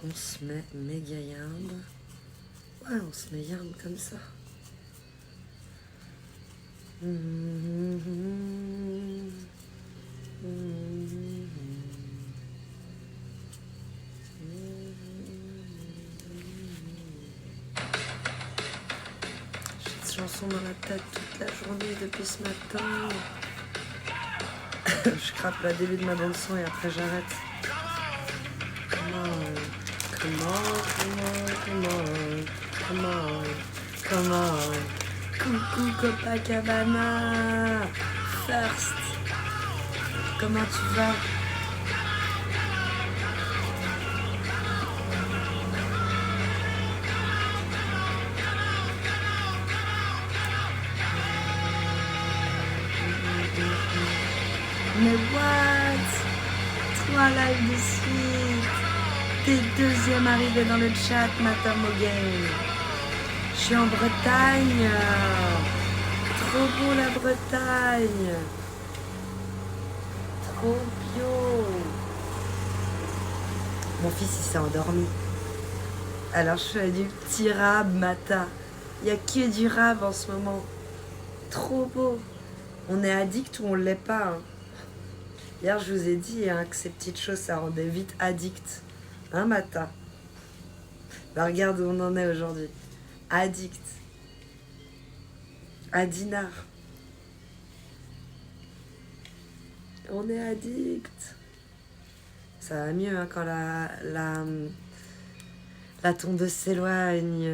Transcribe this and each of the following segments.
On se met méga yard. Ouais, on se met yard comme ça. J'ai cette chanson dans la tête toute la journée depuis ce matin. Je crappe le début de ma bande son et après j'arrête. Come on, come on, come on, come on, come on. Coucou Copacabana. First. Comment tu vas? Mais what? 3 lives de suite. T'es deuxième arrivé dans le chat, Madame Mogain. Je suis en Bretagne. Trop beau la Bretagne. Trop bio. Mon fils il s'est endormi. Alors je fais du petit rab Mata. Il n'y a que du rab en ce moment. Trop beau. On est addict ou on l'est pas hein. Hier je vous ai dit hein, que ces petites choses ça rendait vite addict. Hein Mata? Bah regarde où on en est aujourd'hui. Addict. À dinar. On est addict. Ça va mieux hein, quand la tondeuse s'éloigne.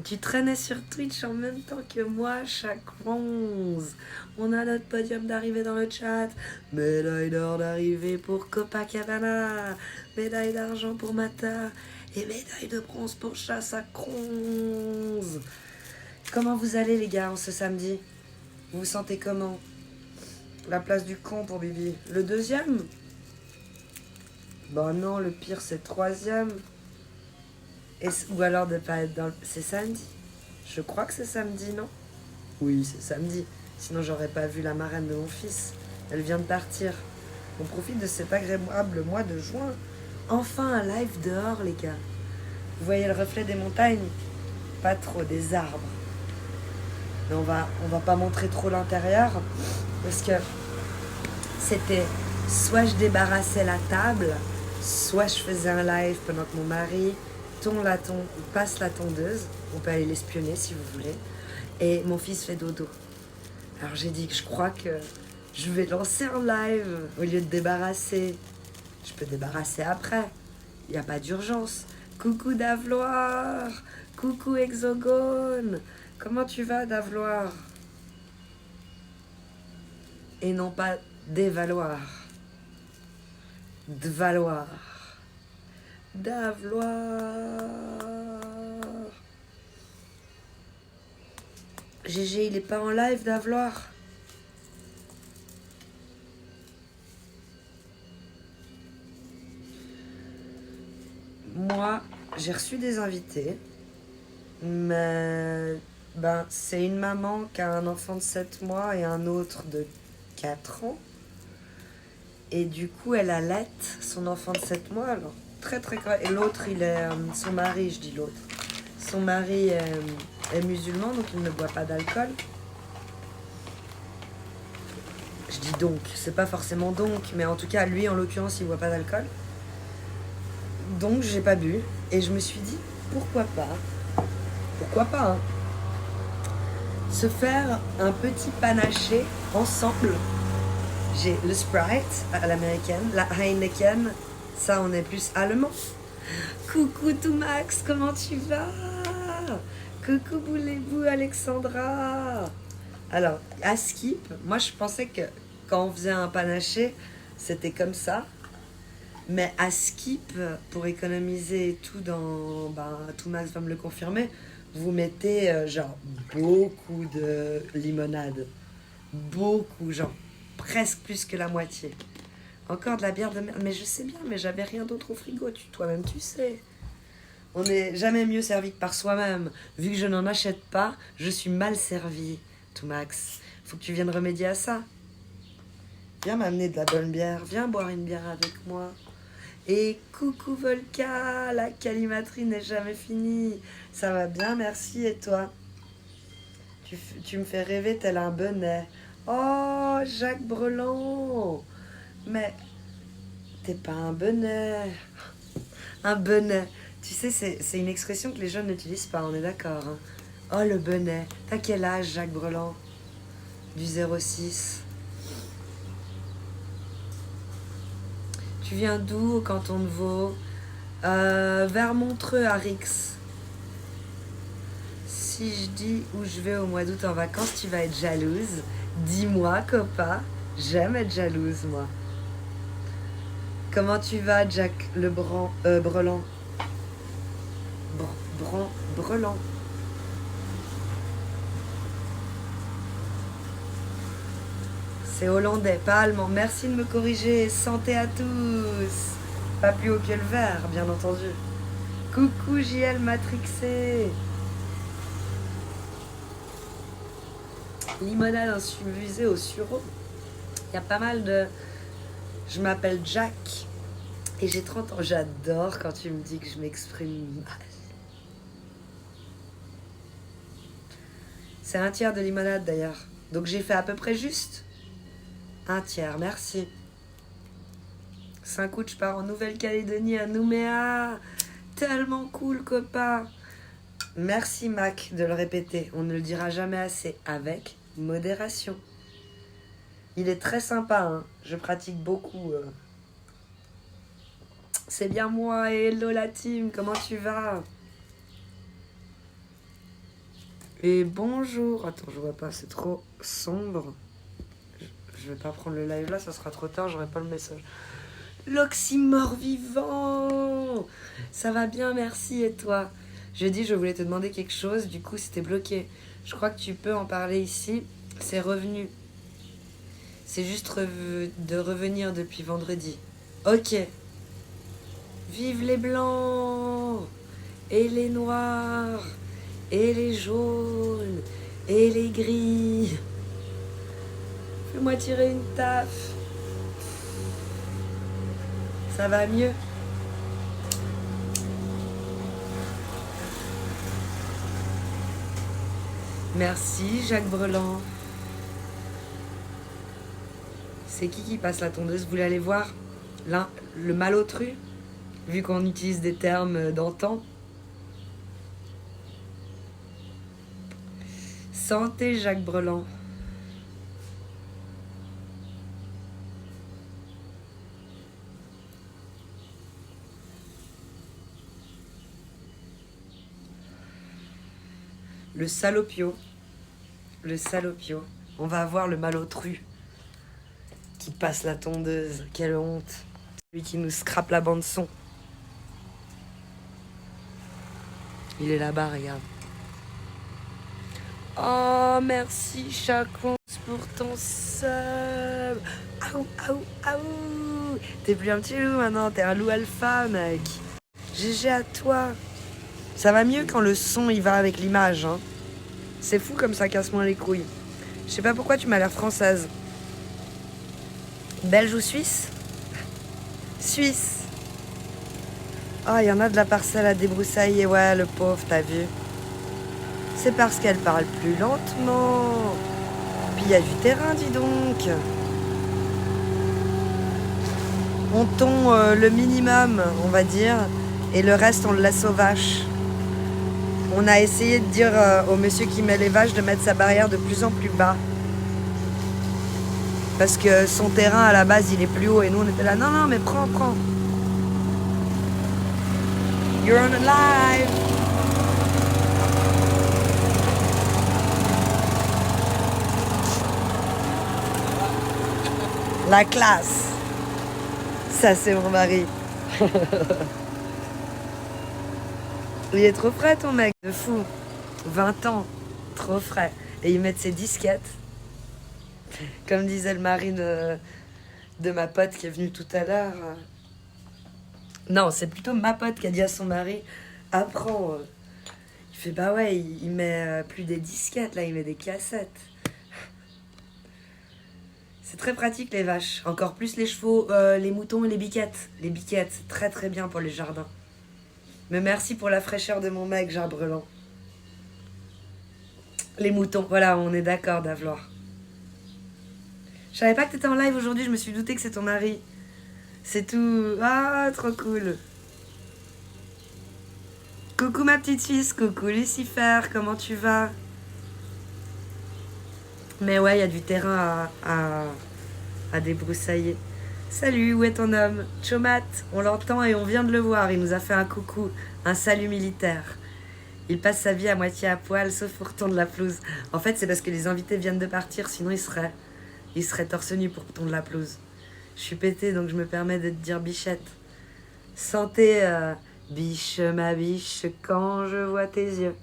Tu traînais sur Twitch en même temps que moi chaque 11. On a notre podium d'arrivée dans le chat. Médaille d'or d'arrivée pour Copacabana. Médaille d'argent pour Mata. Et médaille de bronze pour Chasse à Cronze. Comment vous allez les gars en ce samedi? Vous vous sentez comment? La place du con pour Bibi. Le deuxième? Bon non, le pire c'est le troisième. Ou alors de pas être dans le... C'est samedi? Je crois que c'est samedi, non? Oui, c'est samedi. Sinon j'aurais pas vu la marraine de mon fils. Elle vient de partir. On profite de cet agréable mois de juin. Enfin un live dehors les gars. Vous voyez le reflet des montagnes? Pas trop, des arbres. Mais on va pas montrer trop l'intérieur. Parce que c'était soit je débarrassais la table, soit je faisais un live pendant que mon mari passe la tondeuse. On peut aller l'espionner si vous voulez. Et mon fils fait dodo. Alors j'ai dit que je crois que je vais lancer un live au lieu de débarrasser. Je peux débarrasser après. Il n'y a pas d'urgence. Coucou Davloir. Coucou Hexogone. Comment tu vas Davloir? Et non pas dévaloir. Devaloir. Davloir. GG, il est pas en live, Davloir. Moi, j'ai reçu des invités. Mais c'est une maman qui a un enfant de 7 mois et un autre de 4 ans. Et du coup, elle allaite son enfant de 7 mois. Alors, très très correct. Et l'autre, il est... son mari, je dis l'autre. Son mari est musulman, donc il ne boit pas d'alcool. Je dis donc, c'est pas forcément donc, mais en tout cas, lui, en l'occurrence, il boit pas d'alcool. Donc, j'ai pas bu. Et je me suis dit, pourquoi pas hein, se faire un petit panaché ensemble. J'ai le Sprite à l'américaine, la Heineken, ça on est plus allemand. Coucou tout Max, comment tu vas? Coucou Boulébou Alexandra. Alors, à Skip, moi je pensais que quand on faisait un panaché, c'était comme ça. Mais à Skip, pour économiser tout dans... tout Max va me le confirmer, vous mettez genre beaucoup de limonade. Beaucoup, genre presque plus que la moitié. Encore de la bière de merde. Mais je sais bien, mais j'avais rien d'autre au frigo. Toi-même, tu sais. On n'est jamais mieux servi que par soi-même. Vu que je n'en achète pas, je suis mal servi, tout Max. Faut que tu viennes remédier à ça. Viens m'amener de la bonne bière. Viens boire une bière avec moi. Et coucou Volca, la calimaterie n'est jamais finie. Ça va bien, merci, et toi? Tu me fais rêver tel un bonnet. Oh, Jacques Brelan. Mais t'es pas un bonnet. Un bonnet. Tu sais, c'est une expression que les jeunes n'utilisent pas, on est d'accord, hein. Oh, le bonnet. T'as quel âge, Jacques Brelan? Du 06. Tu viens d'où, au canton de Vaud? Vers Montreux, à Rix. Si je dis où je vais au mois d'août en vacances, tu vas être jalouse. Dis-moi, copain. J'aime être jalouse, moi. Comment tu vas, Jack Brelan? Brelan. C'est hollandais, pas allemand. Merci de me corriger. Santé à tous. Pas plus haut que le verre, bien entendu. Coucou JL Matrixé. Limonade infusée au sureau. Il y a pas mal de... Je m'appelle Jack et j'ai 30 ans. J'adore quand tu me dis que je m'exprime mal. C'est un tiers de limonade d'ailleurs. Donc j'ai fait à peu près juste un tiers, merci. 5 août, je pars en Nouvelle-Calédonie à Nouméa. Tellement cool, copain. Merci Mac de le répéter. On ne le dira jamais assez. Avec modération. Il est très sympa, hein. Je pratique beaucoup. C'est bien moi. Hello la team, comment tu vas? Et bonjour. Attends, je vois pas, c'est trop sombre. Je vais pas prendre le live là, ça sera trop tard, j'aurai pas le message. L'oxymore vivant. Ça va bien, merci, et toi? Jeudi, je voulais te demander quelque chose, du coup c'était bloqué. Je crois que tu peux en parler ici. C'est revenu. C'est juste de revenir depuis vendredi. Ok. Vive les blancs et les noirs et les jaunes et les gris. Fais-moi tirer une taf. Ça va mieux? Merci Jacques Brelan. C'est qui passe la tondeuse? Vous voulez aller voir le malotru? Vu qu'on utilise des termes d'antan. Santé Jacques Brelan. Le salopio. Le salopio. On va avoir le malotru qui passe la tondeuse. Quelle honte. Lui qui nous scrape la bande son. Il est là-bas, regarde. Oh, merci Chacon pour ton sub. Aou, aou, aou. T'es plus un petit loup maintenant, t'es un loup alpha, mec. GG à toi. Ça va mieux quand le son il va avec l'image, hein. C'est fou comme ça casse moins les couilles. Je sais pas pourquoi tu m'as l'air française. Belge ou suisse? Suisse. Oh, il y en a de la parcelle à débroussailler. Ouais, le pauvre, t'as vu? C'est parce qu'elle parle plus lentement. Puis il y a du terrain, dis donc. On tond le minimum, on va dire, et le reste, on le laisse aux vaches. On a essayé de dire au monsieur qui met les vaches de mettre sa barrière de plus en plus bas. Parce que son terrain, à la base, il est plus haut. Et nous, on était là, non, non, mais prends. You're on a live. La classe. Ça, c'est mon mari. Il est trop frais, ton mec, de fou. 20 ans, trop frais. Et ils mettent ses disquettes. Comme disait le mari de ma pote qui est venue tout à l'heure. Non, c'est plutôt ma pote qui a dit à son mari, apprends. Il fait, bah ouais, il met plus des disquettes, là, il met des cassettes. C'est très pratique les vaches. Encore plus les chevaux, les moutons et les biquettes. Les biquettes, c'est très très bien pour les jardins. Mais merci pour la fraîcheur de mon mec, Jarbrelan. Les moutons, voilà, on est d'accord, Davloir. Je savais pas que t'étais en live aujourd'hui, je me suis douté que c'est ton mari. C'est tout. Ah, trop cool. Coucou ma petite Suisse, coucou Lucifer, comment tu vas? Mais ouais, il y a du terrain à débroussailler. Salut, où est ton homme? Chomat, on l'entend et on vient de le voir, il nous a fait un coucou, un salut militaire. Il passe sa vie à moitié à poil, sauf pour tondre la pelouse. En fait, c'est parce que les invités viennent de partir, sinon il serait torse nu pour tondre la pelouse. Je suis pétée, donc je me permets de te dire bichette. Santé, biche, ma biche, quand je vois tes yeux.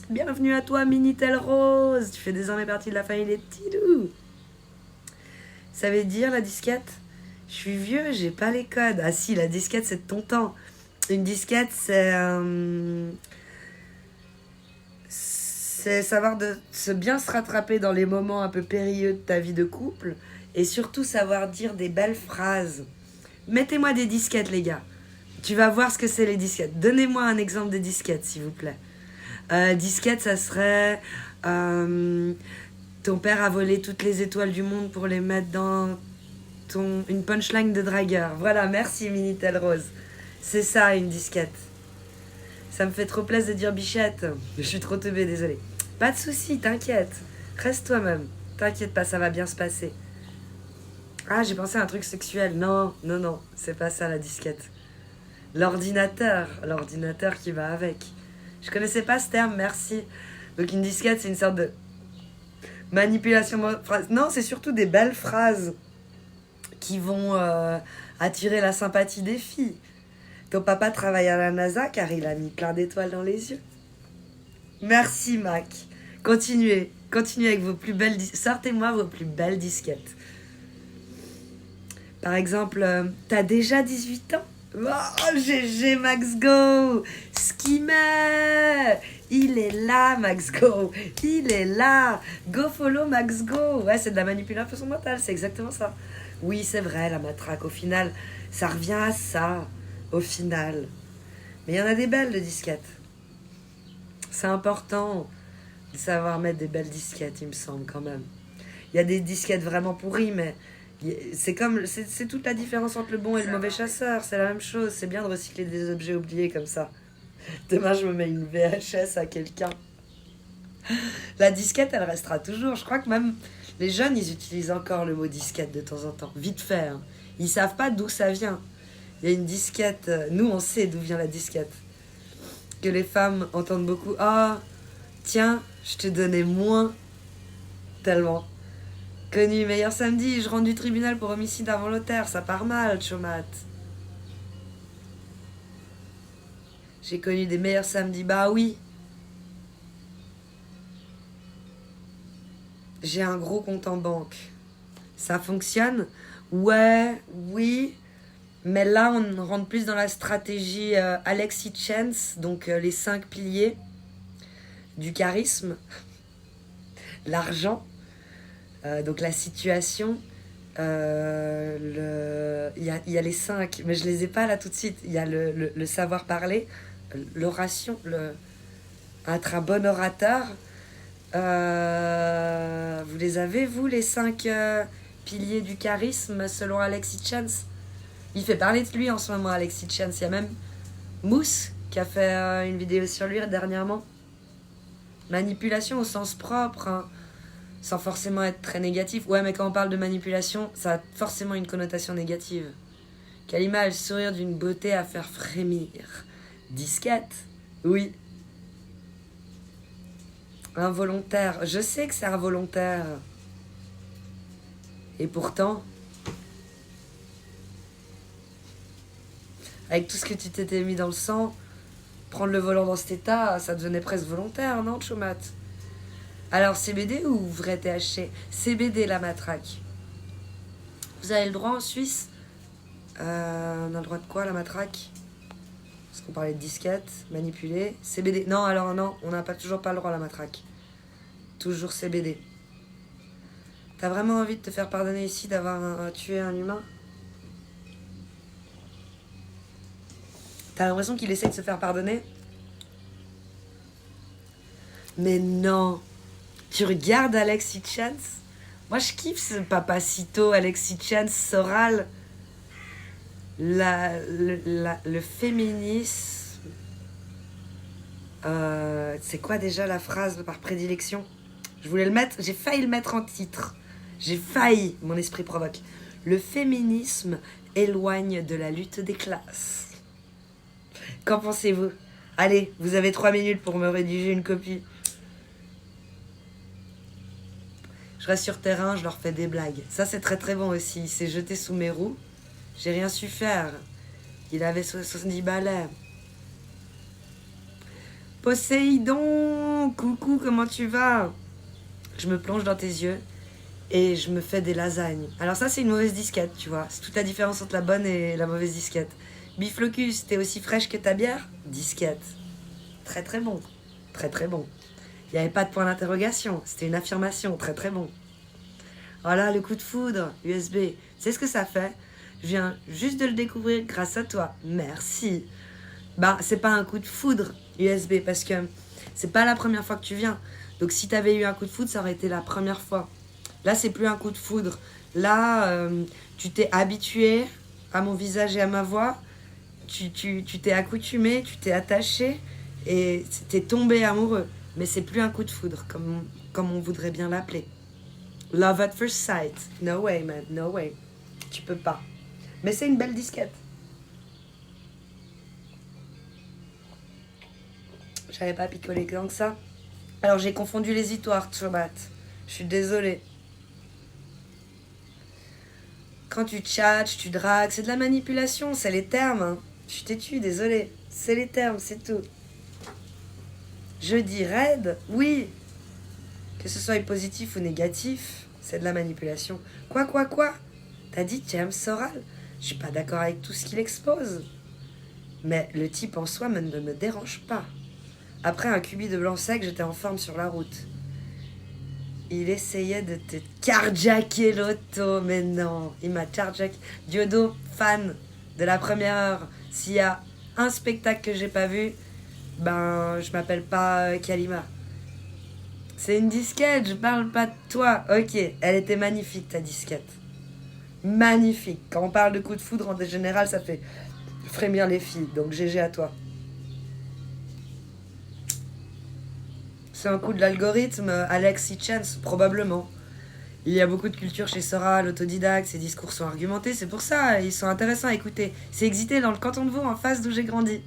Bienvenue à toi, Minitel Rose. Tu fais désormais partie de la famille des Tidou. Ça veut dire, la disquette? Je suis vieux, j'ai pas les codes. Ah si, la disquette, c'est de ton temps. Une disquette, c'est savoir bien se rattraper dans les moments un peu périlleux de ta vie de couple et surtout savoir dire des belles phrases. Mettez-moi des disquettes, les gars. Tu vas voir ce que c'est les disquettes. Donnez-moi un exemple de disquette, s'il vous plaît. Disquette, ça serait... ton père a volé toutes les étoiles du monde pour les mettre dans une punchline de dragueur. Voilà, merci Minitel Rose. C'est ça, une disquette. Ça me fait trop plaisir de dire bichette. Je suis trop teubée, désolée. Pas de soucis, t'inquiète. Reste toi-même. T'inquiète pas, ça va bien se passer. Ah, j'ai pensé à un truc sexuel. Non, non, non, c'est pas ça la disquette. L'ordinateur qui va avec. Je connaissais pas ce terme, merci. Donc une disquette, c'est une sorte de manipulation. Non, c'est surtout des belles phrases qui vont attirer la sympathie des filles. Ton papa travaille à la NASA car il a mis plein d'étoiles dans les yeux. Merci Mac. Continuez avec vos plus belles sortez-moi vos plus belles disquettes. Par exemple, t'as déjà 18 ans? Oh, GG Max Go. Skimmer. Il est là, Max Go. Il est là. Go follow Max Go. Ouais, c'est de la manipulation mentale, c'est exactement ça. Oui, c'est vrai, la matraque. Au final, ça revient à ça. Au final. Mais il y en a des belles de disquettes. C'est important de savoir mettre des belles disquettes, il me semble, quand même. Il y a des disquettes vraiment pourries, mais c'est toute la différence entre le bon et le mauvais chasseur. C'est la même chose. C'est bien de recycler des objets oubliés comme ça. Demain, je me mets une VHS à quelqu'un. La disquette, elle restera toujours. Je crois que même les jeunes, ils utilisent encore le mot disquette de temps en temps. Vite fait. Hein. Ils savent pas d'où ça vient. Il y a une disquette. Nous, on sait d'où vient la disquette. Que les femmes entendent beaucoup. Ah, tiens, je te donnais moins. Tellement. Connu meilleur samedi, je rentre du tribunal pour homicide involontaire. Ça part mal, Chomat. J'ai connu des meilleurs samedis. Bah oui. J'ai un gros compte en banque. Ça fonctionne? Ouais, oui. Mais là, on rentre plus dans la stratégie Alexis Chance, donc les 5 piliers du charisme, l'argent, donc la situation, il y a les 5, mais je les ai pas là tout de suite. Il y a le savoir parler, l'oration, être un bon orateur. Vous les avez, vous, les 5 piliers du charisme, selon Alexis Chance? Il fait parler de lui en ce moment, Alexis Chance. Il y a même Mousse qui a fait une vidéo sur lui dernièrement. Manipulation au sens propre, hein, sans forcément être très négatif. Ouais, mais quand on parle de manipulation, ça a forcément une connotation négative. Quelle image, sourire d'une beauté à faire frémir. Disquette, oui. Involontaire, je sais que c'est involontaire. Et pourtant... Avec tout ce que tu t'étais mis dans le sang, prendre le volant dans cet état, ça devenait presque volontaire, non, Chomat? Alors, CBD ou vrai THC? CBD, la matraque. Vous avez le droit en Suisse? On a le droit de quoi, la matraque? Parce qu'on parlait de disquette, manipuler. CBD. Non, alors non, on n'a toujours pas le droit à la matraque. Toujours CBD. T'as vraiment envie de te faire pardonner ici d'avoir tué un humain? T'as l'impression qu'il essaie de se faire pardonner? Mais non. Tu regardes Alexis Chance? Moi, je kiffe ce Papacito, Alexis Chance, Soral. Le féminisme. C'est quoi déjà la phrase par prédilection? Je voulais le mettre, j'ai failli le mettre en titre. J'ai failli, mon esprit provoque. Le féminisme éloigne de la lutte des classes. Qu'en pensez-vous? Allez, vous avez 3 minutes pour me rédiger une copie. Je reste sur terrain, je leur fais des blagues. Ça, c'est très très bon aussi. Il s'est jeté sous mes roues. J'ai rien su faire. Il avait 70 balais. Poséidon, coucou, comment tu vas? Je me plonge dans tes yeux et je me fais des lasagnes. Alors ça, c'est une mauvaise disquette, tu vois. C'est toute la différence entre la bonne et la mauvaise disquette. Biflocus, t'es aussi fraîche que ta bière? Disquette. Très très bon. Très très bon. Il n'y avait pas de point d'interrogation. C'était une affirmation. Très très bon. Voilà, le coup de foudre, USB. Tu sais ce que ça fait? Je viens juste de le découvrir grâce à toi. Merci. Bah, c'est pas un coup de foudre, USB, parce que c'est pas la première fois que tu viens. Donc si t'avais eu un coup de foudre, ça aurait été la première fois. Là, c'est plus un coup de foudre. Là, tu t'es habitué à mon visage et à ma voix. Tu t'es accoutumé, tu t'es attaché et t'es tombé amoureux. Mais c'est plus un coup de foudre, comme on voudrait bien l'appeler. Love at first sight. No way, man, no way. Tu peux pas. Mais c'est une belle disquette. J'avais pas picolé tant que ça. Alors j'ai confondu les histoires, Chobat. Je suis désolée. Quand tu tchatches, tu dragues, c'est de la manipulation, c'est les termes. Hein. Je t'ai tué, désolée. C'est les termes, c'est tout. Je dis raide, oui. Que ce soit positif ou négatif, c'est de la manipulation. Quoi? T'as dit James Soral? Je suis pas d'accord avec tout ce qu'il expose. Mais le type en soi ne me dérange pas. Après un cubi de blanc sec, j'étais en forme sur la route. Il essayait de te carjacker l'auto, mais non, il m'a carjacké. Diodo, fan de la première heure. S'il y a un spectacle que j'ai pas vu, ben je m'appelle pas Kalima. C'est une disquette, je parle pas de toi. Ok, elle était magnifique ta disquette. Magnifique. Quand on parle de coup de foudre en général, ça fait frémir les filles. Donc GG à toi. C'est un coup de l'algorithme, Alexis Chance, probablement. Il y a beaucoup de culture chez Sora, l'autodidacte, ses discours sont argumentés, c'est pour ça, ils sont intéressants à écouter. C'est exité dans le canton de Vaud, en face d'où j'ai grandi.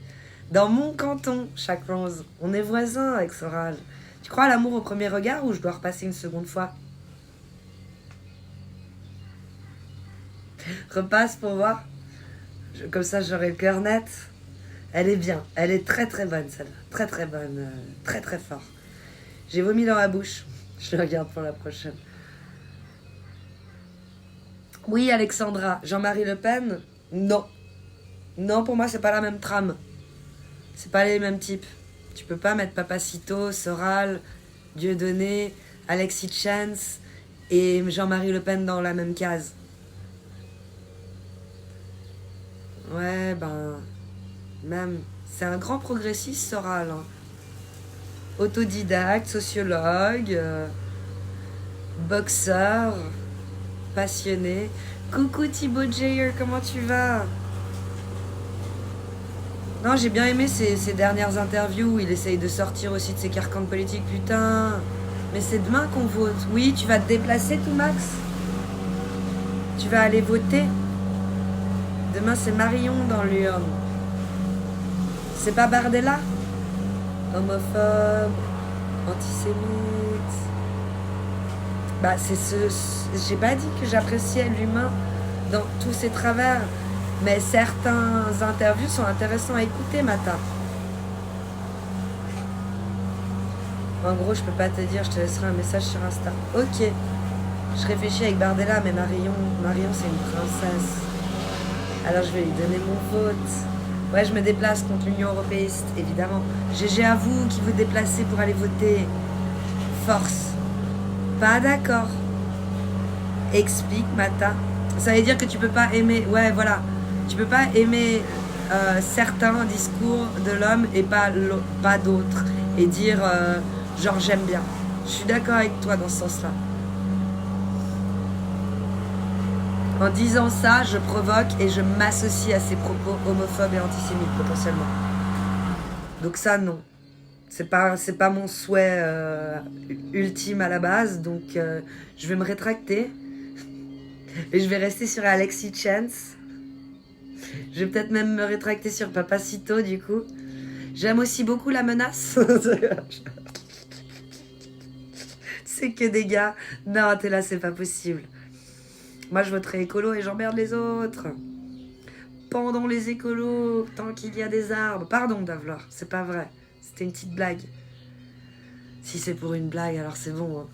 Dans mon canton, chaque Rose. On est voisins avec Soral. Tu crois à l'amour au premier regard ou je dois repasser une seconde fois? Repasse pour voir. Comme ça, j'aurai le cœur net. Elle est bien. Elle est très très bonne, celle-là. Très très bonne. Très très fort. J'ai vomi dans la bouche. Je le regarde pour la prochaine. Oui, Alexandra. Jean-Marie Le Pen? Non. Non, pour moi, c'est pas la même trame. C'est pas les mêmes types. Tu peux pas mettre Papacito, Soral, Dieudonné, Alexis Chance et Jean-Marie Le Pen dans la même case. Ouais, ben... Même... C'est un grand progressiste, Soral. Hein. Autodidacte, sociologue, boxeur, passionné. Coucou Thibaut Jayer, comment tu vas? Non, j'ai bien aimé ces dernières interviews où il essaye de sortir aussi de ses carcans politiques. Putain, mais c'est demain qu'on vote. Oui, tu vas te déplacer, tout Max? Tu vas aller voter? Demain, c'est Marion dans l'urne. C'est pas Bardella? Homophobe, antisémite. Bah, c'est j'ai pas dit que j'appréciais l'humain dans tous ses travers, mais certains interviews sont intéressants à écouter, Mata. En gros, je peux pas te dire, je te laisserai un message sur Insta. Ok. Je réfléchis avec Bardella, mais Marion c'est une princesse. Alors je vais lui donner mon vote. Ouais, je me déplace contre l'Union européiste, évidemment. GG à vous qui vous déplacez pour aller voter. Force. Pas d'accord. Explique, Mata. Ça veut dire que tu peux pas aimer... Ouais, voilà. Tu peux pas aimer certains discours de l'homme et pas d'autres. Et dire, genre, j'aime bien. Je suis d'accord avec toi dans ce sens-là. En disant ça, je provoque et je m'associe à ces propos homophobes et antisémites, potentiellement. Donc ça, non. C'est pas mon souhait ultime à la base, donc je vais me rétracter. Et je vais rester sur Alexis Chance. Je vais peut-être même me rétracter sur Papacito, du coup. J'aime aussi beaucoup La Menace. C'est que des gars. Non, t'es là, c'est pas possible. Moi, je voterai écolo et j'emmerde les autres. Pendons les écolos tant qu'il y a des arbres. Pardon, Davlor, c'est pas vrai. C'était une petite blague. Si c'est pour une blague, alors c'est bon. Hein.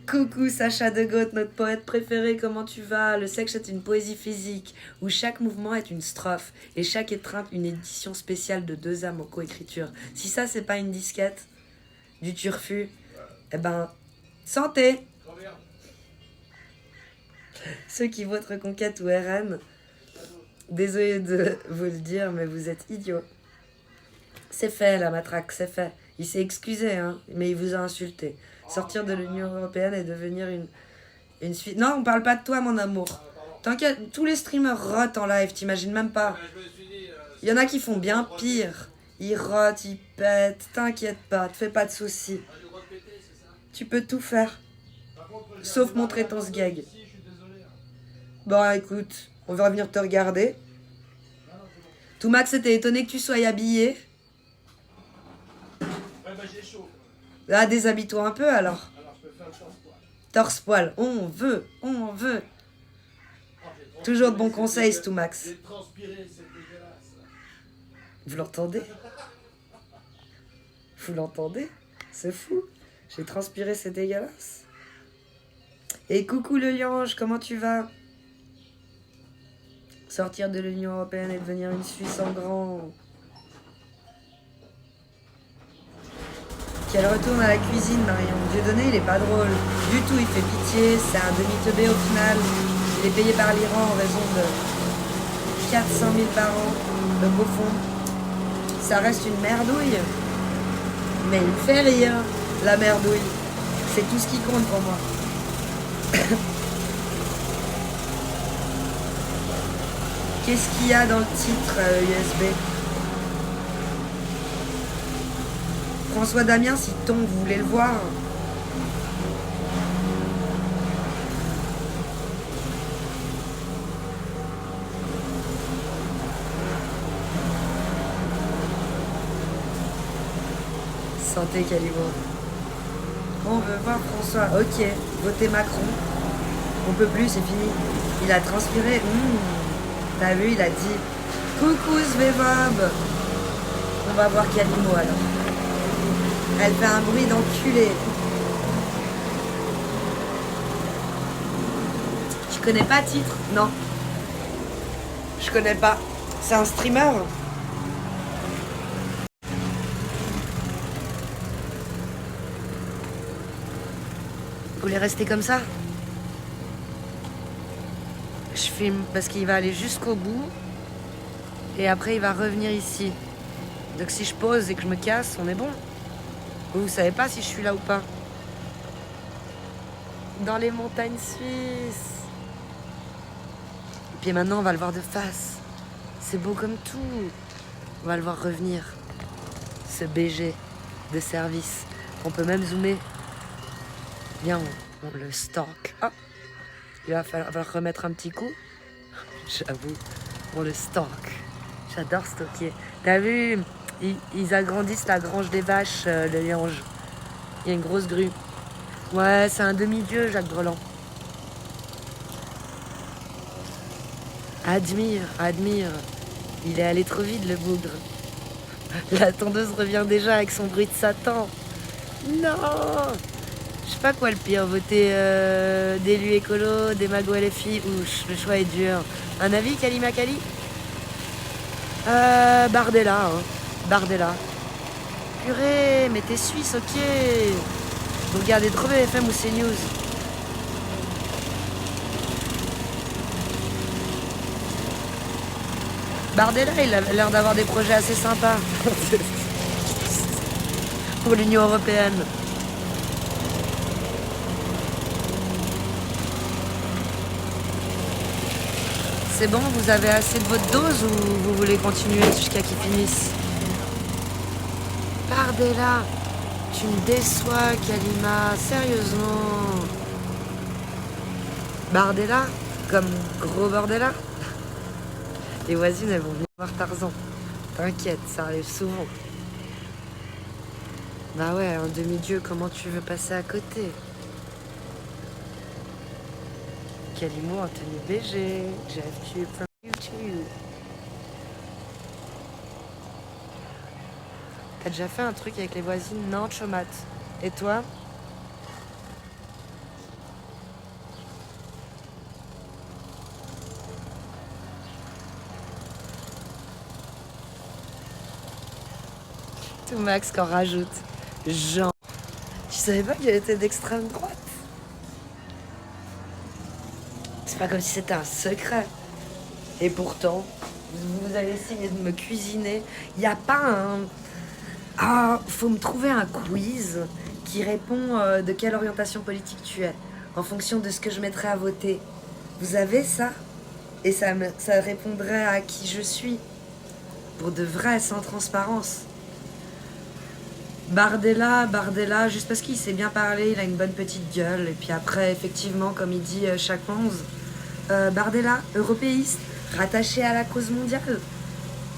Coucou Sacha de Goth, notre poète préféré, comment tu vas? Le sexe est une poésie physique, où chaque mouvement est une strophe, et chaque étreinte une édition spéciale de 2 âmes en coécriture. Si ça, c'est pas une disquette du turfu, eh ben, santé! Ceux qui votent Reconquête ou RN, désolé de vous le dire, mais vous êtes idiots. C'est fait, la matraque, c'est fait. Il s'est excusé, hein, mais il vous a insulté. Sortir de l'Union Européenne et devenir une suite... Non, on parle pas de toi, mon amour. T'inquiète, tous les streamers rotent en live, t'imagines même pas. Il y en a qui font bien pire. Ils rotent, ils pètent, t'inquiète pas, te fais pas de soucis. Tu peux tout faire. Sauf montrer ton sgeg. Bon, écoute, on va venir te regarder. Tout Max était étonné que tu sois habillé. J'ai chaud. Ah, déshabille-toi un peu alors. Alors, je peux faire le torse-poil. Torse-poil, on veut. Toujours de bons conseils, tout Max. J'ai transpiré, c'est dégueulasse. Vous l'entendez? Vous l'entendez? C'est fou. J'ai transpiré, c'est dégueulasse. Et coucou le liange, comment tu vas? Sortir de l'Union Européenne et devenir une Suisse en grand. Qu'elle retourne à la cuisine, Marion. Dieudonné, il est pas drôle. Du tout, il fait pitié. C'est un demi-teubé au final. Il est payé par l'Iran en raison de 400 000 par an de beau fond. Ça reste une merdouille. Mais il me fait rire, la merdouille. C'est tout ce qui compte pour moi. Qu'est-ce qu'il y a dans le titre USB? François Damien, si tombe, vous voulez le voir? Santé, Calibo. On veut voir François. Ok, votez Macron. On peut plus, c'est fini. Il a transpiré. T'as vu, il a dit coucou Svevob. On va voir Calimo alors. Elle fait un bruit d'enculé. Tu connais pas titre? Non. Je connais pas. C'est un streamer? Vous voulez rester comme ça? Je filme parce qu'il va aller jusqu'au bout. Et après il va revenir ici. Donc si je pose et que je me casse, on est bon. Vous savez pas si je suis là ou pas. Dans les montagnes suisses. Et puis maintenant, on va le voir de face. C'est beau comme tout. On va le voir revenir. Ce BG de service. On peut même zoomer. Viens, on le stalk. Ah, il va falloir remettre un petit coup. J'avoue, on le stalk. J'adore stalker. T'as vu? Ils agrandissent la grange des vaches, le liange. Il y a une grosse grue. Ouais, c'est un demi-dieu, Jacques Brelan. Admire. Il est allé trop vite, le bougre. La tondeuse revient déjà avec son bruit de Satan. Non! Je sais pas quoi le pire, voter d'élu écolo, des magos LFI, ou le choix est dur. Un avis, Kalima Kali? Bardella, hein. Bardella. Purée, mais t'es suisse, ok. Vous regardez trop BFM ou CNews? Bardella, il a l'air d'avoir des projets assez sympas pour l'Union européenne. C'est bon, vous avez assez de votre dose ou vous voulez continuer jusqu'à qu'il finisse? Bardella, tu me déçois, Kalima, sérieusement. Bardella, comme gros Bordella. Les voisines, elles vont venir voir Tarzan. T'inquiète, ça arrive souvent. Bah ouais, un demi-dieu, comment tu veux passer à côté? Kalimo, Anthony BG, Jeff Tube from YouTube. T'as déjà fait un truc avec les voisines? Non, Chomat. Et toi? Tout Max qu'en rajoute. Jean. Tu savais pas qu'il était d'extrême droite? C'est pas comme si c'était un secret. Et pourtant, vous avez essayé de me cuisiner. Il n'y a pas un... Ah, faut me trouver un quiz qui répond de quelle orientation politique tu es, en fonction de ce que je mettrais à voter. Vous avez ça? Et ça répondrait à qui je suis. Pour de vrai, sans transparence. Bardella, juste parce qu'il sait bien parler, il a une bonne petite gueule. Et puis après, effectivement, comme il dit chaque 11, Bardella, européiste, rattaché à la cause mondiale.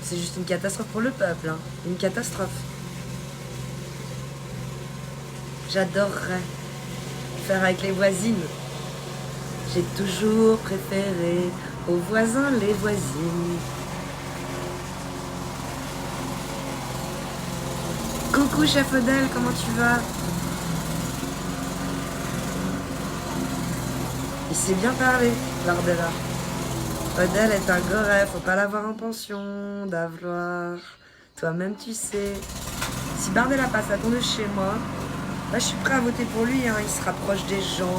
C'est juste une catastrophe pour le peuple, hein. Une catastrophe. J'adorerais faire avec les voisines. J'ai toujours préféré aux voisins les voisines. Coucou chef Odel, comment tu vas? Il sait bien parler, Bardella. Odel est un goret, faut pas l'avoir en pension, d'avoir. Toi-même tu sais. Si Bardella passe à ton de chez moi, là je suis prêt à voter pour lui, hein. Il se rapproche des gens.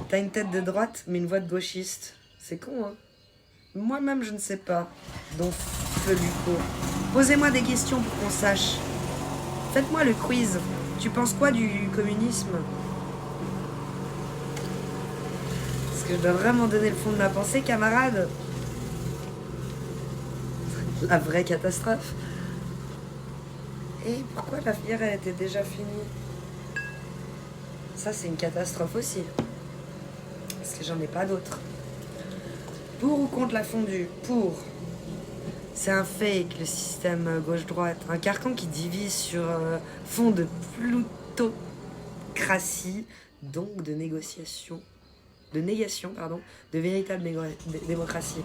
T'as une tête de droite, mais une voix de gauchiste. C'est con, hein. Moi-même je ne sais pas. Donc Feluco. Posez-moi des questions pour qu'on sache. Faites-moi le quiz. Tu penses quoi du communisme? Est-ce que je dois vraiment donner le fond de ma pensée, camarade? La vraie catastrophe. Et pourquoi la filière elle était déjà finie? Ça c'est une catastrophe aussi. Parce que j'en ai pas d'autres. Pour ou contre la fondue? Pour. C'est un fake, le système gauche-droite. Un carcan qui divise sur fond de plutocratie, donc de négation, de véritable démocratie.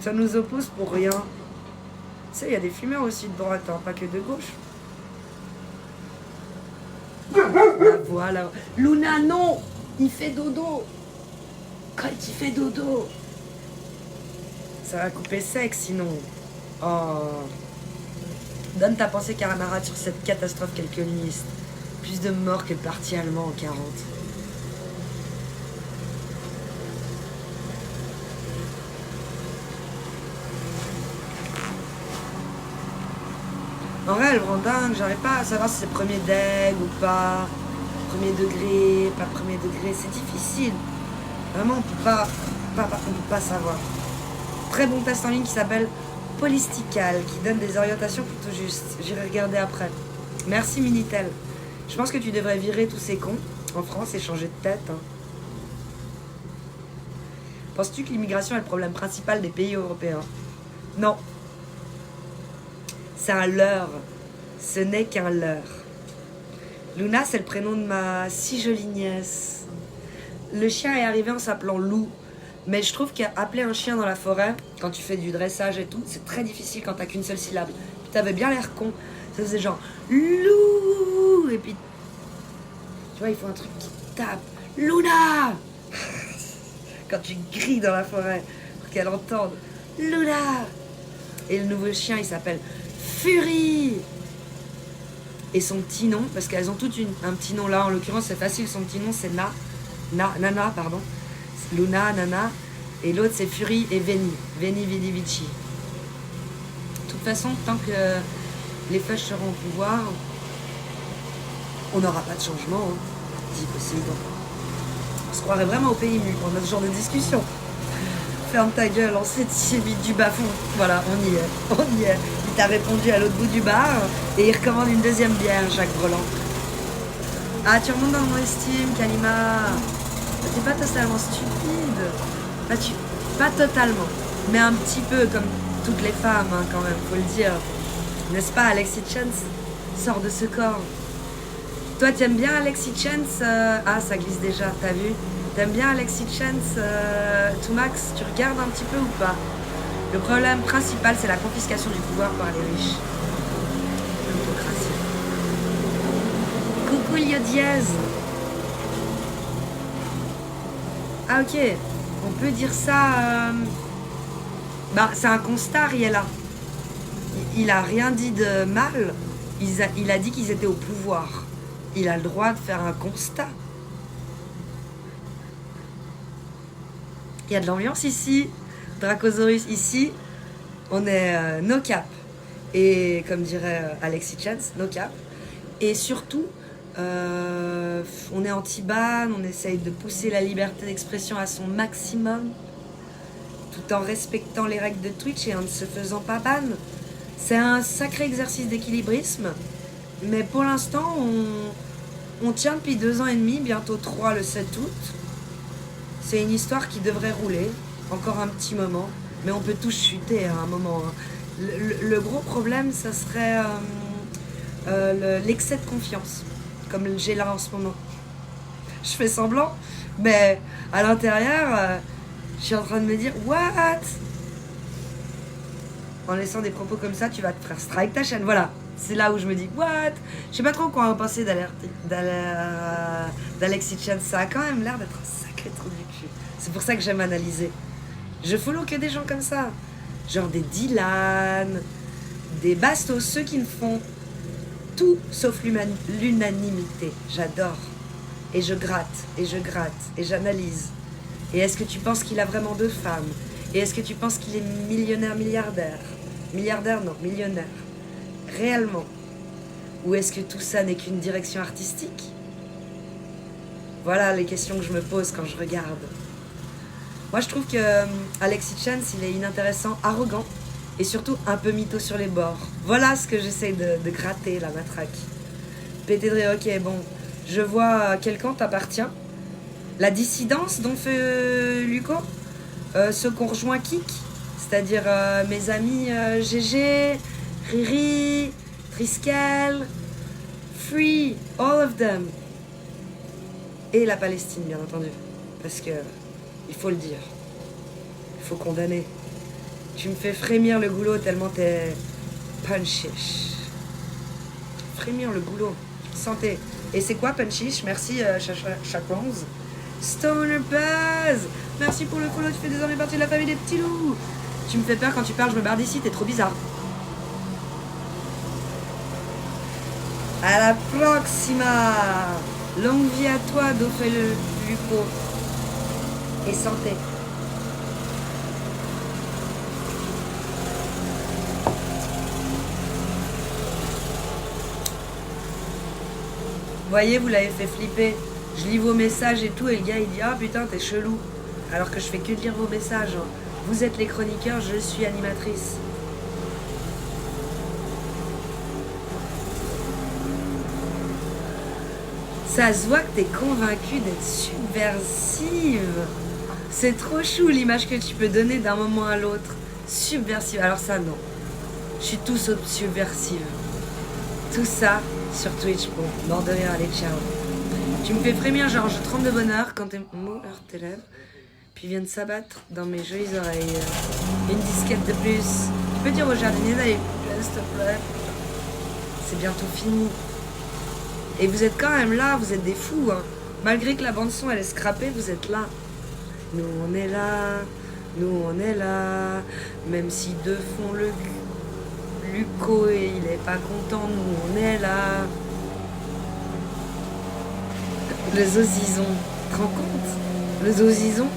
Ça nous oppose pour rien. Tu sais, il y a des fumeurs aussi de droite, hein, pas que de gauche. Voilà. Luna, non! Il fait dodo! Quand il fait dodo! Ça va couper sec sinon. Oh. Donne ta pensée, camarade, sur cette catastrophe calculiste. Plus de morts que le parti allemand en 40. En vrai, elle me rend dingue. J'arrive pas à savoir si c'est premier deg ou pas. Premier degré, pas premier degré. C'est difficile. Vraiment, on peut pas savoir. Très bon test en ligne qui s'appelle Polistical, qui donne des orientations plutôt justes. J'irai regarder après. Merci Minitel. Je pense que tu devrais virer tous ces cons en France et changer de tête. Hein. Penses-tu que l'immigration est le problème principal des pays européens? Non. C'est un leurre. Ce n'est qu'un leurre. Luna, c'est le prénom de ma si jolie nièce. Le chien est arrivé en s'appelant Lou. Mais je trouve qu'appeler un chien dans la forêt, quand tu fais du dressage et tout, c'est très difficile quand t'as qu'une seule syllabe. Puis t'avais bien l'air con. Ça faisait genre Lou. Et puis, tu vois, il faut un truc qui tape. Luna. Quand tu grilles dans la forêt, pour qu'elle entende Luna. Et le nouveau chien, il s'appelle Fury. Et son petit nom, parce qu'elles ont toutes un petit nom là, en l'occurrence c'est facile, son petit nom c'est Nana, pardon. Luna, Nana. Et l'autre, c'est Fury et Veni. Veni Vidi Vici. De toute façon, tant que les fâches seront au pouvoir, on n'aura pas de changement, hein, dit Poséidon. On se croirait vraiment au pays mu, on a ce genre de discussion. Ferme ta gueule, on s'est vite du bas-fond. Voilà, on y est. Il t'a répondu à l'autre bout du bar et il recommande une deuxième bière, Jacques Breland. Ah, tu remontes dans mon estime, Kalima. T'es pas totalement stupide. Pas totalement, mais un petit peu, comme toutes les femmes, hein, quand même, faut le dire. N'est-ce pas, Alexis Chance sort de ce corps. Toi, t'aimes bien Alexis Chance Ah, ça glisse déjà, t'as vu? T'aimes bien Alexis Chance Toumax, tu regardes un petit peu ou pas? Le problème principal, c'est la confiscation du pouvoir par les riches. L'autocratie. Coucou Lio Diaz. Ah ok, on peut dire ça... Bah, c'est un constat, Riella. Il a rien dit de mal. Il a dit qu'ils étaient au pouvoir. Il a le droit de faire un constat. Il y a de l'ambiance ici. Dracosaurus ici. On est no cap. Et comme dirait Alexis Chance, no cap. Et surtout, on est anti-ban. On essaye de pousser la liberté d'expression à son maximum. Tout en respectant les règles de Twitch et en ne se faisant pas ban. C'est un sacré exercice d'équilibrisme. Mais pour l'instant, on tient depuis 2 ans et demi, bientôt 3 le 7 août. C'est une histoire qui devrait rouler, encore un petit moment, mais on peut tous chuter à un moment. Hein. Le gros problème, ça serait l'excès de confiance, comme j'ai là en ce moment. Je fais semblant, mais à l'intérieur, je suis en train de me dire « What ?» En laissant des propos comme ça, tu vas te faire strike ta chaîne. Voilà, c'est là où je me dis « What ?» Je sais pas trop quoi en penser d'Alexis Chance. Ça a quand même l'air d'être un sacré trou du cul. C'est pour ça que j'aime analyser. Je follow que des gens comme ça. Genre des Dylan, des Bastos, ceux qui ne font tout sauf l'unanimité. J'adore. Et je gratte, et je gratte, et j'analyse. Et est-ce que tu penses qu'il a vraiment 2 femmes? Et est-ce que tu penses qu'il est millionnaire, milliardaire? Milliardaire, non, millionnaire. Réellement? Ou est-ce que tout ça n'est qu'une direction artistique? Voilà les questions que je me pose quand je regarde. Moi, je trouve que Alexis Chance, il est inintéressant, arrogant et surtout un peu mytho sur les bords. Voilà ce que j'essaie de gratter, la matraque. PTDRE, ok, bon, je vois quel camp t'appartient. La dissidence dont fait Luco, ceux qu'on rejoint Kik, c'est-à-dire mes amis GG, Riri, Triskel, Free, all of them. Et la Palestine, bien entendu. Parce que, il faut le dire, il faut condamner. Tu me fais frémir le goulot tellement t'es punchish. Frémir le goulot. Santé. Et c'est quoi punchish? Merci Chakrons. Stoner Buzz, merci pour le follow, tu fais désormais partie de la famille des petits loups. Tu me fais peur quand tu parles, je me barre d'ici, t'es trop bizarre. À la proxima. Longue vie à toi, Dofele Luco. Et santé. Voyez, vous l'avez fait flipper. Je lis vos messages et tout, et le gars il dit « Ah putain, t'es chelou !» Alors que je fais que de lire vos messages. Hein. Vous êtes les chroniqueurs, je suis animatrice. Ça se voit que t'es convaincue d'être subversive. C'est trop chou l'image que tu peux donner d'un moment à l'autre. Subversive. Alors ça, non. Je suis tout sauf subversive. Tout ça sur Twitch. Bon, mort de rire, allez, ciao. Tu me fais frémir, genre je tremble de bonheur quand tes mots heurtent tes lèvres, puis viennent s'abattre dans mes jolies oreilles. Une disquette de plus. Tu peux dire au jardinier d'aller plus près, s'il te plaît? C'est bientôt fini. Et vous êtes quand même là, vous êtes des fous. Hein. Malgré que la bande-son elle est scrappée, vous êtes là. Nous on est là, nous on est là. Même si deux font le Luco et il est pas content, nous on est là. Le Zozizon, tu te rends compte? Le Zozizon,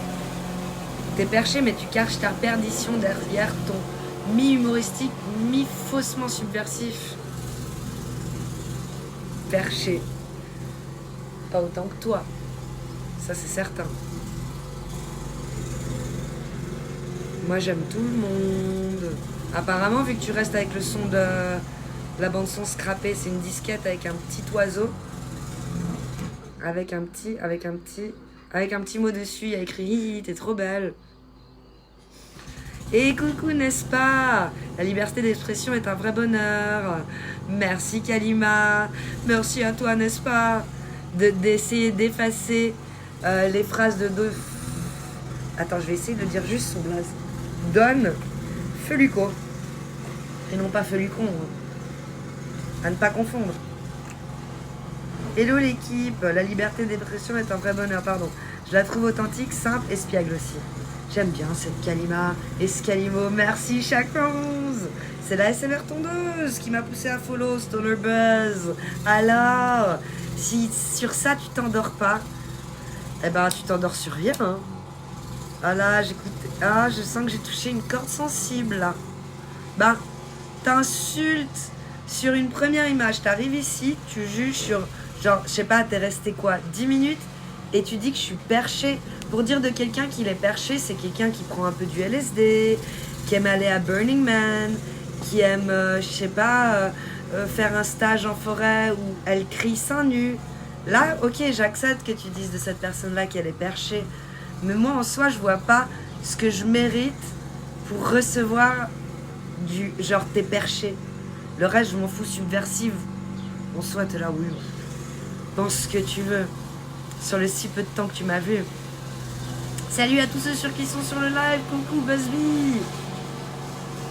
T'es perché, mais tu caches ta perdition derrière ton mi-humoristique, mi-faussement subversif. Perché. Pas autant que toi. Ça, c'est certain. Moi, j'aime tout le monde. Apparemment, vu que tu restes avec le son de la bande-son scrappée, c'est une disquette avec un petit oiseau. Avec un petit mot dessus, il y a écrit Hi, t'es trop belle. Et coucou, n'est-ce pas? La liberté d'expression est un vrai bonheur. Merci Kalima. Merci à toi, n'est-ce pas? D'essayer d'effacer les phrases de deux. Attends, je vais essayer de dire juste son blaze. Don Feluco. Et non pas Felucon. Hein. À ne pas confondre. Hello l'équipe, la liberté d'expression est un vrai bonheur, pardon. Je la trouve authentique, simple, espiègle aussi. J'aime bien cette Kalima, Escalimo, merci Chaque11. C'est la SMR tondeuse qui m'a poussé à follow Stoner Buzz. Alors, si sur ça tu t'endors pas, eh ben tu t'endors sur rien. Hein. Ah là, j'écoute. Ah, je sens que j'ai touché une corde sensible là. Bah, t'insultes sur une première image. T'arrives ici, tu juges sur. Genre, je sais pas, t'es resté quoi 10 minutes et tu dis que je suis perché. Pour dire de quelqu'un qu'il est perché, c'est quelqu'un qui prend un peu du LSD, qui aime aller à Burning Man, qui aime, je sais pas, faire un stage en forêt où elle crie seins nus. Là, ok, j'accepte que tu dises de cette personne-là qu'elle est perchée. Mais moi, en soi, je vois pas ce que je mérite pour recevoir du genre t'es perché. Le reste, je m'en fous, subversive. En soi, t'es là, oui. Pense ce que tu veux. Sur le si peu de temps que tu m'as vu. Salut à tous ceux qui sont sur le live. Coucou, Buzzby.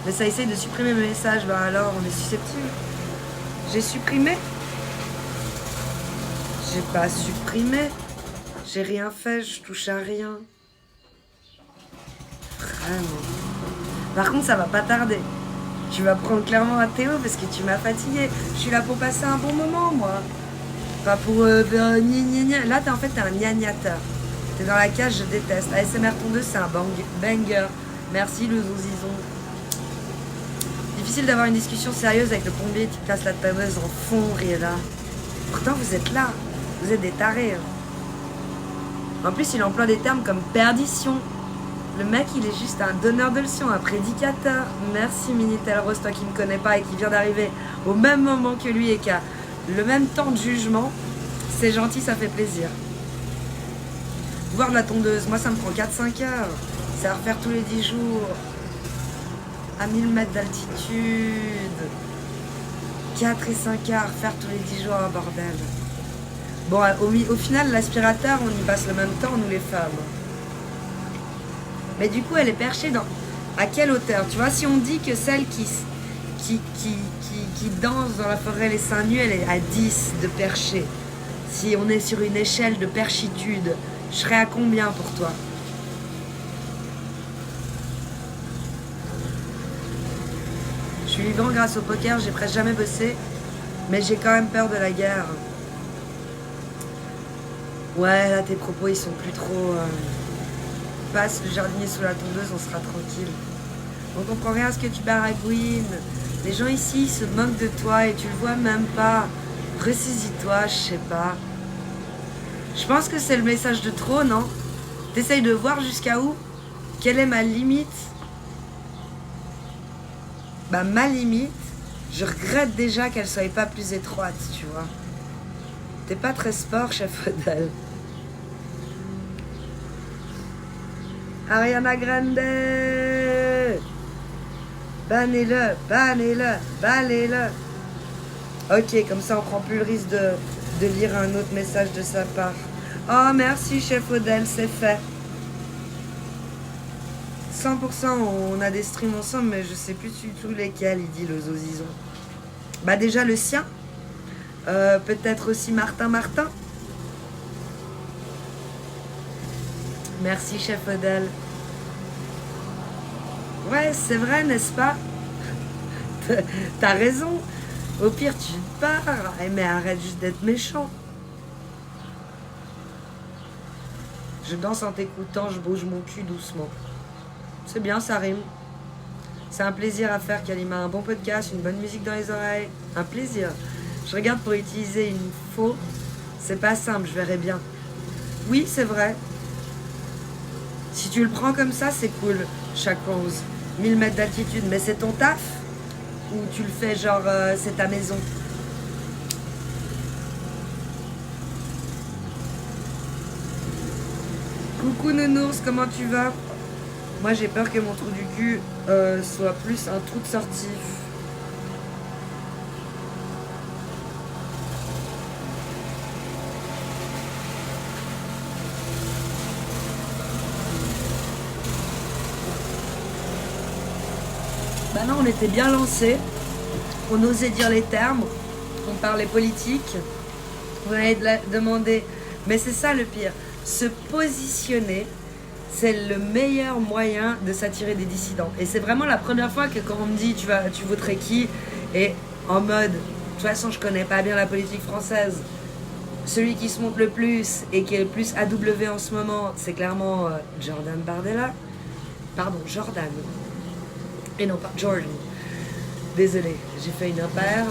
Mais ça essaye de supprimer mes messages. Bah alors, on est susceptible. J'ai supprimé. J'ai pas supprimé. J'ai rien fait, je touche à rien. Vraiment. Par contre, ça va pas tarder. Tu vas prendre clairement à Théo parce que tu m'as fatigué. Je suis là pour passer un bon moment, moi. Pas pour faire gna. Là, en fait, t'es un gnagnateur. T'es dans la cage, je déteste. ASMR tondeuse, c'est un banger. Merci, le zozizon. Difficile d'avoir une discussion sérieuse avec le plombier qui place la tondeuse en fond, Riela. Pourtant, vous êtes là. Vous êtes des tarés. Hein. En plus, il emploie des termes comme perdition. Le mec, il est juste un donneur de leçons, un prédicateur. Merci, Minitel Rose, toi qui ne me connais pas et qui vient d'arriver au même moment que lui et qui a le même temps de jugement. C'est gentil, ça fait plaisir. Voir de la tondeuse, moi, ça me prend 4-5 heures. C'est à refaire tous les 10 jours. À 1000 mètres d'altitude. 4 et 5 heures, faire tous les 10 jours, un bordel. Bon, au final, l'aspirateur, on y passe le même temps, nous les femmes. Mais du coup, elle est perchée dans... À quelle hauteur? Tu vois, si on dit que celle qui danse dans la forêt les seins nus, elle est à 10 de perché. Si on est sur une échelle de perchitude, je serais à combien pour toi? Je suis vivant grâce au poker, j'ai presque jamais bossé, mais j'ai quand même peur de la guerre. Ouais, là, tes propos, ils sont plus trop... Passe le jardinier sous la tondeuse, on sera tranquille. On comprend rien à ce que tu baragouines. Les gens ici ils se moquent de toi et tu le vois même pas. Ressaisis-toi, je sais pas. Je pense que c'est le message de trop, non? T'essayes de voir jusqu'à où? Quelle est ma limite? Bah ma limite, je regrette déjà qu'elle soit pas plus étroite, tu vois. T'es pas très sport, chef Odell. Ariana Grande. Bannez-le, bannez-le, bannez-le. Ok, comme ça on prend plus le risque de lire un autre message de sa part. Oh merci chef Odell, c'est fait. 100% on a des streams ensemble, mais je sais plus du tout lesquels, il dit le zozizon. Bah déjà le sien. Peut-être aussi Martin. Merci chef Odell. Ouais, c'est vrai, n'est-ce pas? T'as raison. Au pire, tu pars. Mais arrête juste d'être méchant. Je danse en t'écoutant, je bouge mon cul doucement. C'est bien, ça rime. C'est un plaisir à faire, Kalima. Un bon podcast, une bonne musique dans les oreilles. Un plaisir. Je regarde pour utiliser une faux. C'est pas simple, je verrai bien. Oui, c'est vrai. Si tu le prends comme ça, c'est cool, chaque rose. 1000 mètres d'altitude, mais c'est ton taf? Ou tu le fais genre, c'est ta maison? Coucou Nounours, comment tu vas? Moi j'ai peur que mon trou du cul soit plus un trou de sortie. Bah non, on était bien lancés. On osait dire les termes. On parlait politique. On allait demander. Mais c'est ça le pire. Se positionner, c'est le meilleur moyen de s'attirer des dissidents. Et c'est vraiment la première fois que quand on me dit tu voterais qui, et en mode, de toute façon je connais pas bien la politique française, celui qui se montre le plus et qui est le plus AW en ce moment, c'est clairement Jordan Bardella. Pardon, Jordan. Et non pas Jordan. Désolée, j'ai fait une impaire.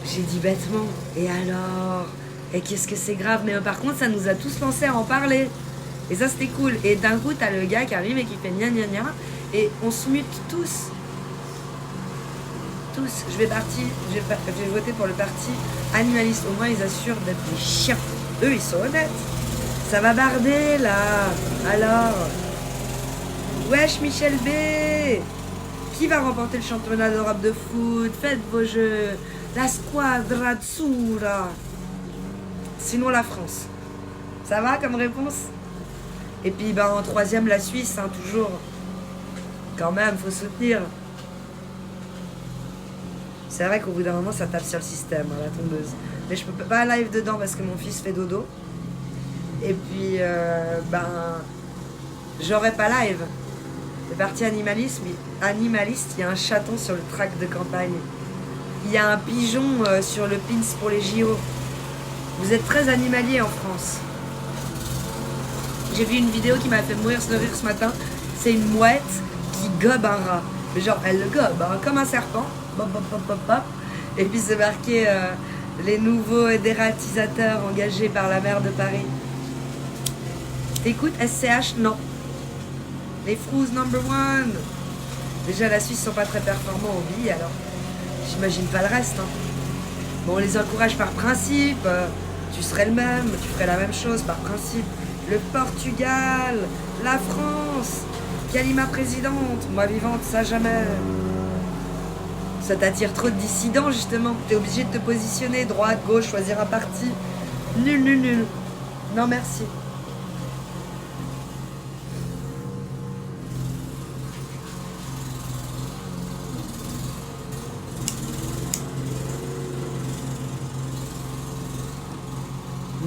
J'ai dit bêtement. Et alors? Et qu'est-ce que c'est grave? Mais par contre, ça nous a tous lancés à en parler. Et ça, c'était cool. Et d'un coup, t'as le gars qui arrive et qui fait gna gna gna. Et on se mute tous. Tous. Je vais voter pour le parti animaliste. Au moins, ils assurent d'être des chiens. Eux, ils sont honnêtes. Ça va barder, là. Alors? Wesh, Michel B. Qui va remporter le championnat d'Europe de foot? Faites vos jeux. La squadra azzurra. Sinon, la France. Ça va comme réponse? Et puis, en troisième, la Suisse, hein, toujours. Quand même, faut soutenir. C'est vrai qu'au bout d'un moment, ça tape sur le système, hein, la tondeuse. Mais je peux pas live dedans parce que mon fils fait dodo. Et puis, j'aurais pas live. Le parti animaliste, il y a un chaton sur le tract de campagne. Il y a un pigeon sur le pins pour les JO. Vous êtes très animalier en France. J'ai vu une vidéo qui m'a fait mourir de rire ce matin. C'est une mouette qui gobe un rat. Mais genre, elle le gobe, hein, comme un serpent. Bop, bop, bop, bop, bop. Et puis c'est marqué les nouveaux dératisateurs engagés par la maire de Paris. Écoute, SCH, non. Les Frouz number one. Déjà, la Suisse sont pas très performants au billet, alors j'imagine pas le reste. Hein. Bon, on les encourage par principe. Tu serais le même, tu ferais la même chose par principe. Le Portugal, la France, Kalima présidente, moi vivante, ça jamais. Ça t'attire trop de dissidents, justement. T'es obligé de te positionner, droite, gauche, choisir un parti. Nul, nul, nul. Non, merci.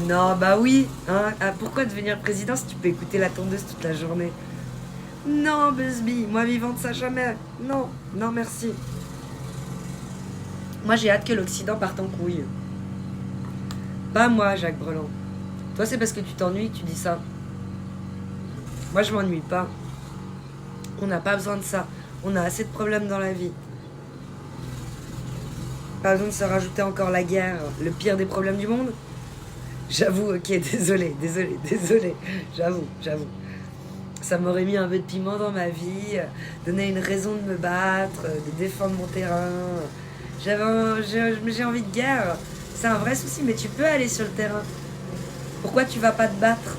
Non, bah oui. Hein. Ah, pourquoi devenir président si tu peux écouter la tondeuse toute la journée? Non, Busby, moi vivante, ça jamais. Non, non, merci. Moi, j'ai hâte que l'Occident parte en couille. Pas moi, Jacques Breland. Toi, c'est parce que tu t'ennuies que tu dis ça. Moi, je m'ennuie pas. On n'a pas besoin de ça. On a assez de problèmes dans la vie. Pas besoin de se rajouter encore la guerre, le pire des problèmes du monde. J'avoue, ok, désolé, j'avoue. Ça m'aurait mis un peu de piment dans ma vie, donné une raison de me battre, de défendre mon terrain. J'ai envie de guerre, c'est un vrai souci, mais tu peux aller sur le terrain. Pourquoi tu vas pas te battre?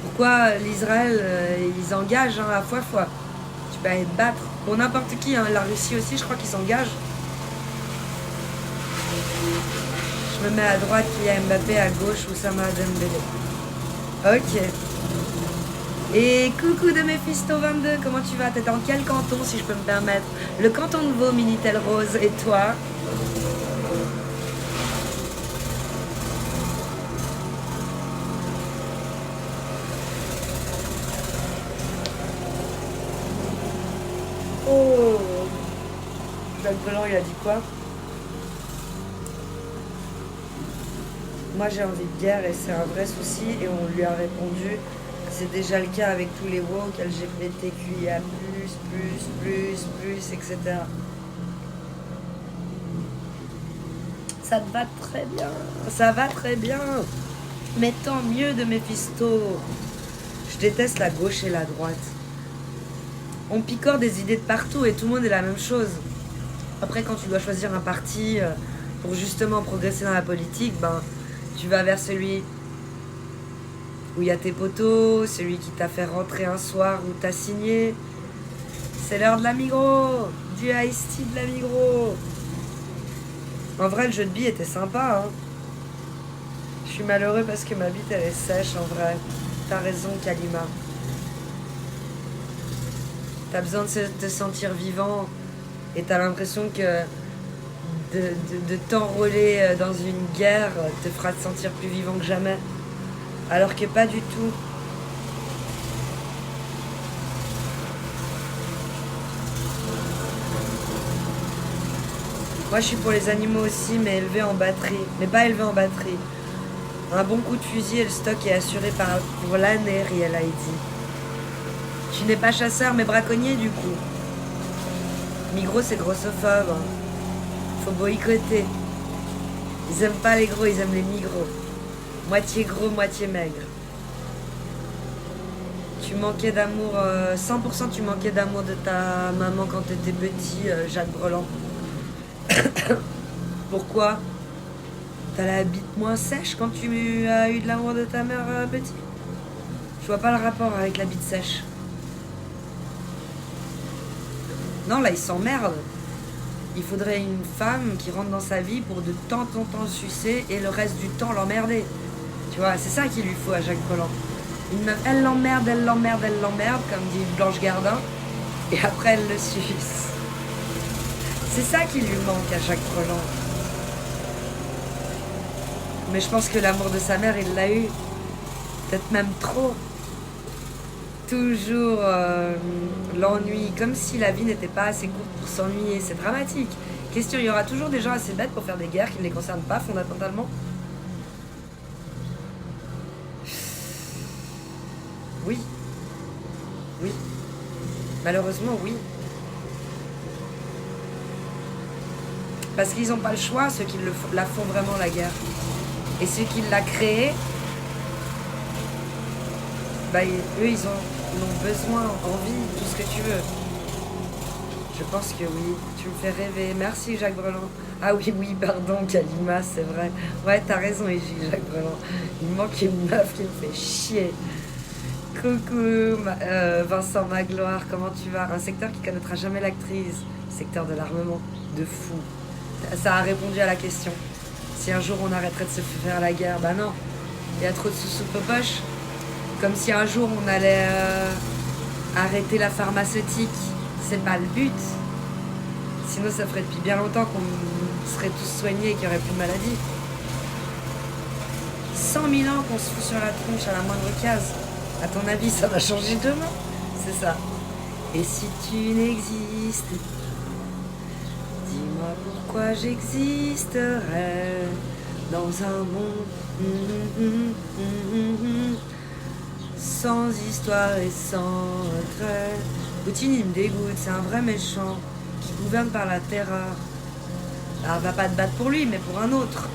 Pourquoi l'Israël, ils engagent à fois? Tu peux aller te battre. Pour n'importe qui, hein, la Russie aussi, je crois qu'ils s'engagent. Je me mets à droite, il y a Mbappé, à gauche, Oussama Dembélé. Ok. Et coucou de Mephisto 22, comment tu vas? T'es dans quel canton, si je peux me permettre? Le canton de Vaud, Minitel Rose, et toi? Oh, Jacques Breland, il a dit quoi? Moi j'ai envie de guerre et c'est un vrai souci, et on lui a répondu c'est déjà le cas avec tous les woke, LGBTQIA+, etc. Ça te va très bien, ça va très bien. Mais tant mieux de Mephisto. Je déteste la gauche et la droite. On picore des idées de partout et tout le monde est la même chose. Après, quand tu dois choisir un parti pour justement progresser dans la politique, ben, tu vas vers celui où il y a tes potos, celui qui t'a fait rentrer un soir où t'as signé. C'est l'heure de la Migros, du Ice Tea de la Migros. En vrai, le jeu de billes était sympa, hein. Je suis malheureux parce que ma bite, elle est sèche, en vrai. T'as raison, Kalima. T'as besoin de te sentir vivant et t'as l'impression que de t'enrôler dans une guerre te fera te sentir plus vivant que jamais. Alors que pas du tout. Moi, je suis pour les animaux aussi, mais élevés en batterie. Mais pas élevés en batterie. Un bon coup de fusil et le stock est assuré pour l'année, Riel a dit. Tu n'es pas chasseur, mais braconnier, du coup. Migros, c'est grossophobe. Hein. Faut boycotter. Ils aiment pas les gros, ils aiment les migros. Moitié gros, moitié maigre. Tu manquais d'amour, 100% tu manquais d'amour de ta maman quand t'étais petit, Jacques Breland. Pourquoi? T'as la bite moins sèche quand tu as eu de l'amour de ta mère petit? Je vois pas le rapport avec la bite sèche. Non, là, il s'emmerde. Il faudrait une femme qui rentre dans sa vie pour de temps en temps le sucer et le reste du temps l'emmerder. Tu vois, c'est ça qu'il lui faut à Jacques Breland. Une meuf, elle l'emmerde, comme dit Blanche Gardin, et après elle le suce. C'est ça qui lui manque à Jacques Breland. Mais je pense que l'amour de sa mère, il l'a eu. Peut-être même trop. Toujours l'ennui, comme si la vie n'était pas assez courte pour s'ennuyer. C'est dramatique. Question, il y aura toujours des gens assez bêtes pour faire des guerres qui ne les concernent pas fondamentalement. Oui. Oui. Malheureusement, oui. Parce qu'ils n'ont pas le choix, ceux qui la font vraiment, la guerre. Et ceux qui l'ont créée, bah, eux, ils ont besoin, envie, tout ce que tu veux. Je pense que oui, tu me fais rêver. Merci, Jacques Breland. Ah oui, pardon, Kalima, c'est vrai. Ouais, t'as raison, Iji, Jacques Breland. Il me manque une meuf qui me fait chier. Coucou, Vincent Magloire, comment tu vas? Un secteur qui connaîtra jamais l'actrice. Secteur de l'armement. De fou. Ça a répondu à la question. Si un jour on arrêterait de se faire la guerre, bah non. Il y a trop de sous-soupe aux poches. Comme si un jour on allait arrêter la pharmaceutique. C'est pas le but. Sinon ça ferait depuis bien longtemps qu'on serait tous soignés et qu'il n'y aurait plus de maladie. 100 000 ans qu'on se fout sur la tronche à la moindre case. À ton avis, ça va changer demain? C'est ça. Et si tu n'existais, dis-moi pourquoi j'existerais dans un monde sans histoire et sans regret. Poutine, il me dégoûte, c'est un vrai méchant qui gouverne par la terreur. Alors, va pas te battre pour lui, mais pour un autre.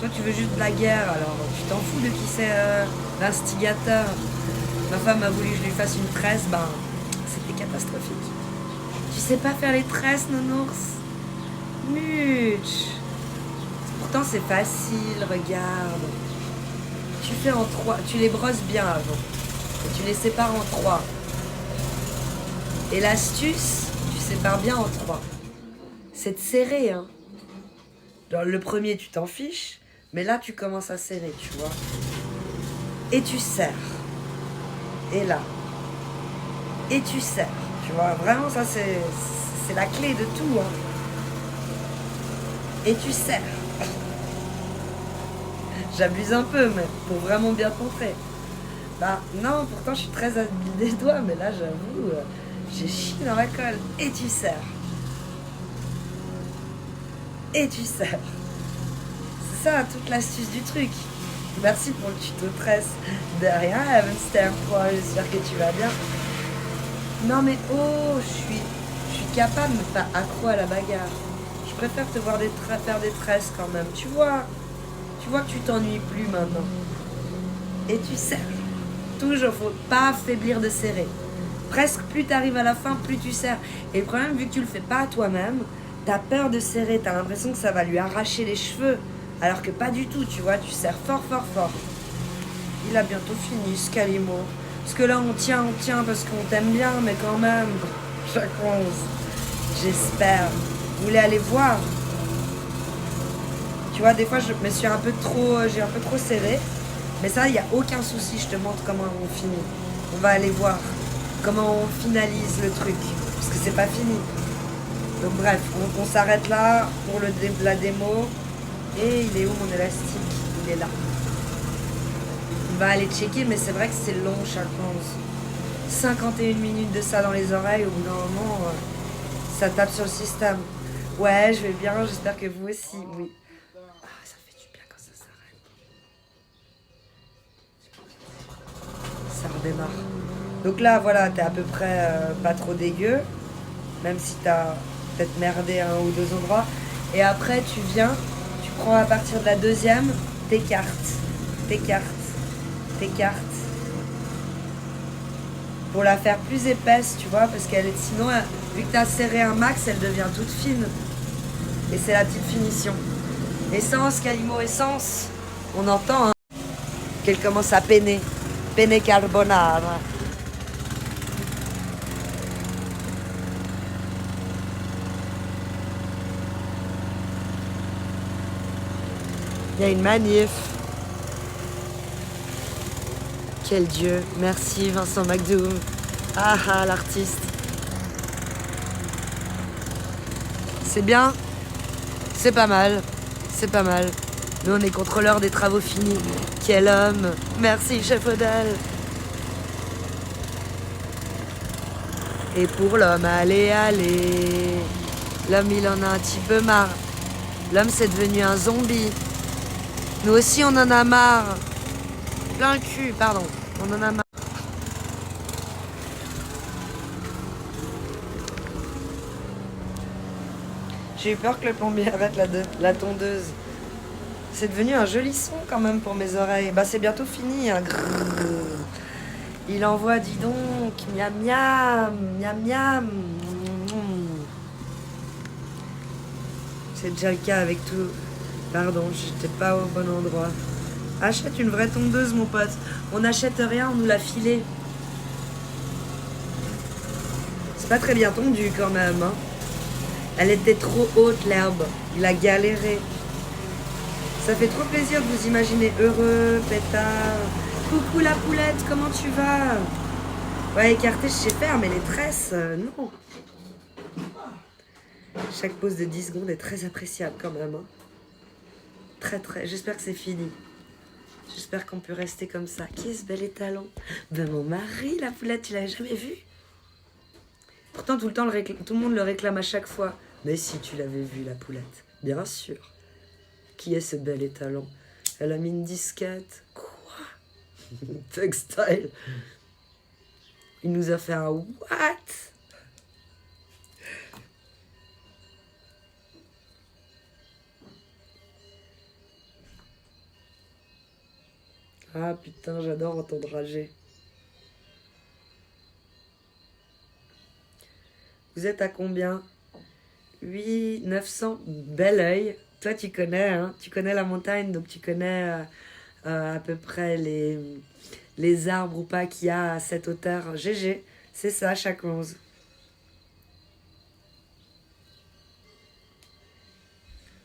Toi, tu veux juste de la guerre, alors tu t'en fous de qui c'est l'instigateur. Ma femme a voulu que je lui fasse une tresse, ben, c'était catastrophique. Tu sais pas faire les tresses, nounours? Much. Pourtant, c'est facile, regarde. Tu fais en 3, tu les brosses bien avant. Et tu les sépares en 3. Et l'astuce, tu sépares bien en 3. C'est de serrer, hein. Genre, le premier, tu t'en fiches, mais là, tu commences à serrer, tu vois. Et tu serres. Et là. Et tu serres. Tu vois, vraiment, ça, c'est la clé de tout, hein. Et tu serres. J'abuse un peu, mais pour vraiment bien te montrer. Bah, non, pourtant, je suis très habile des doigts, mais là, j'avoue, j'ai chié dans la colle. Et tu serres. Et tu serres. C'est ça, toute l'astuce du truc. Merci pour le tuto tresse. De rien, Hamster. J'espère que tu vas bien. Non mais oh, je suis capable, mais pas accro à la bagarre. Je préfère te voir faire des tresses quand même. Tu vois que tu t'ennuies plus maintenant. Et tu serres. Toujours, faut pas affaiblir de serrer. Presque plus t'arrives à la fin, plus tu serres. Et le problème, vu que tu le fais pas à toi-même, t'as peur de serrer. T'as l'impression que ça va lui arracher les cheveux. Alors que pas du tout, tu vois, tu serres fort, fort, fort. Il a bientôt fini, ce Calimo. Parce que là, on tient parce qu'on t'aime bien, mais quand même, chaque 11. J'espère. Vous voulez aller voir? Tu vois, des fois, j'ai un peu trop serré. Mais ça, il n'y a aucun souci, je te montre comment on finit. On va aller voir comment on finalise le truc. Parce que c'est pas fini. Donc bref, on s'arrête là pour la démo. Et il est où mon élastique? Il est là. On va aller checker, mais c'est vrai que c'est long chaque 11. 51 minutes de ça dans les oreilles, au bout d'un moment, ça tape sur le système. Ouais, je vais bien, j'espère que vous aussi, oui. Ah, ça fait du bien quand ça s'arrête. Ça redémarre. Donc là, voilà, t'es à peu près pas trop dégueu, même si t'as peut-être merdé un ou deux endroits. Et après, tu viens, tu prends à partir de la deuxième, t'écartes. Pour la faire plus épaisse, tu vois, parce qu'elle sinon, vu que t'as serré un max, elle devient toute fine. Et c'est la petite finition. Essence, Calimo, essence. On entend hein, qu'elle commence à peiner. Penne carbonara. Il y a une manif. Quel dieu. Merci Vincent McDoom. Ah ah, l'artiste. C'est bien. C'est pas mal. C'est pas mal. Nous, on est contrôleur des travaux finis. Quel homme. Merci, chef Odell. Et pour l'homme, allez. L'homme, il en a un petit peu marre. L'homme, c'est devenu un zombie. Nous aussi, on en a marre. Plein le cul, pardon. On en a marre. J'ai eu peur que le plombier arrête la tondeuse. C'est devenu un joli son quand même pour mes oreilles. Bah c'est bientôt fini. Hein. Il envoie, dis donc, miam miam, miam miam. C'est déjà le cas avec tout. Pardon, j'étais pas au bon endroit. Achète une vraie tondeuse, mon pote. On n'achète rien, on nous l'a filé. C'est pas très bien tondu quand même. Hein. Elle était trop haute, l'herbe. Il a galéré. Ça fait trop plaisir de vous imaginer heureux, pétard. Coucou la poulette, comment tu vas? Ouais, écarter, je sais faire, mais les tresses, non. Chaque pause de 10 secondes est très appréciable quand même. Hein. Très. J'espère que c'est fini. J'espère qu'on peut rester comme ça. Qui est ce bel étalon? Ben mon mari, la poulette, tu l'avais jamais vu? Pourtant, tout le monde le réclame à chaque fois. Mais si tu l'avais vu, la poulette. Bien sûr. Qui est ce bel étalon? Elle a mis une disquette. Quoi? Textile. Il nous a fait un what? Ah putain, j'adore entendre rager. Vous êtes à combien? 900. Bel oeil. Toi, tu connais, hein? Tu connais la montagne, donc tu connais à peu près les arbres ou pas qu'il y a à cette hauteur. GG, c'est ça, chaque 11.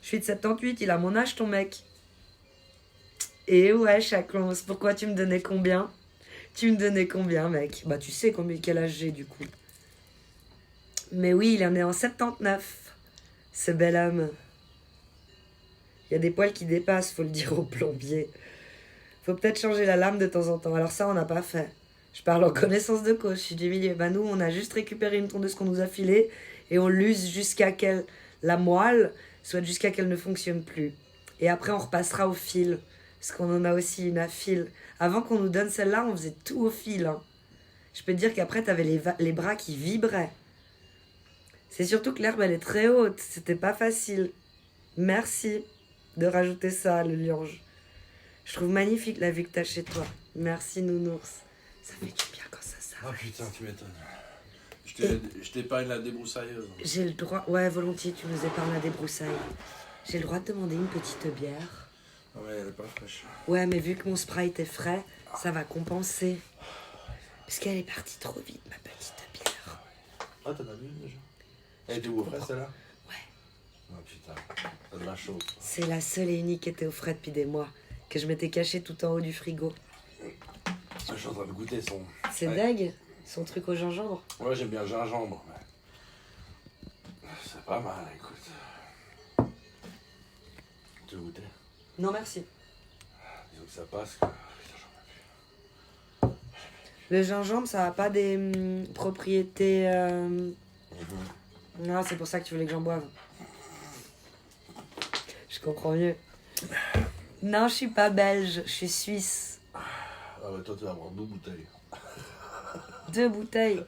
Je suis de 78, il a mon âge, ton mec. Et ouais, chaque 11. Pourquoi tu me donnais combien? Tu me donnais combien, mec? Bah, tu sais quel âge j'ai, du coup. Mais oui, il est né en 79. Ce bel homme. Il y a des poils qui dépassent, faut le dire au plombier. Faut peut-être changer la lame de temps en temps. Alors ça, on n'a pas fait. Je parle en connaissance de cause. Je suis du milieu. Bah nous, on a juste récupéré une tondeuse qu'on nous a filée et on l'use jusqu'à la moelle, soit jusqu'à qu'elle ne fonctionne plus. Et après, on repassera au fil. Parce qu'on en a aussi une à fil. Avant qu'on nous donne celle-là, on faisait tout au fil. Hein. Je peux te dire qu'après, t'avais les bras qui vibraient. C'est surtout que l'herbe, elle est très haute. C'était pas facile. Merci de rajouter ça, le liange. Je trouve magnifique la vue que t'as chez toi. Merci, nounours. Ça fait du bien quand ça s'arrête. Ah putain, tu m'étonnes. Je t'épargne la débroussailleuse. J'ai le droit... Ouais, volontiers, tu nous épargnes la débroussaille. J'ai le droit de demander une petite bière. Ah ouais, elle est pas fraîche. Ouais, mais vu que mon Sprite est frais, ça va compenser. Parce qu'elle est partie trop vite, ma petite bière. Ah, t'en as vu une déjà? Elle était où au frais celle-là? Ouais. Oh putain, ça devient chaud. C'est la seule et unique qui était au frais depuis des mois. Que je m'étais cachée tout en haut du frigo. Je suis en train de goûter son... C'est Ouais. dingue, son truc au gingembre. Ouais, j'aime bien le gingembre. Mais... c'est pas mal, écoute. Tu veux goûter? Non, merci. Disons que ça passe. Que... Putain, j'en peux plus. Le gingembre, ça a pas des propriétés... Non, c'est pour ça que tu voulais que j'en boive. Je comprends mieux. Non, je suis pas belge, je suis suisse. Ah ouais, toi tu vas avoir 2 bouteilles. 2 bouteilles.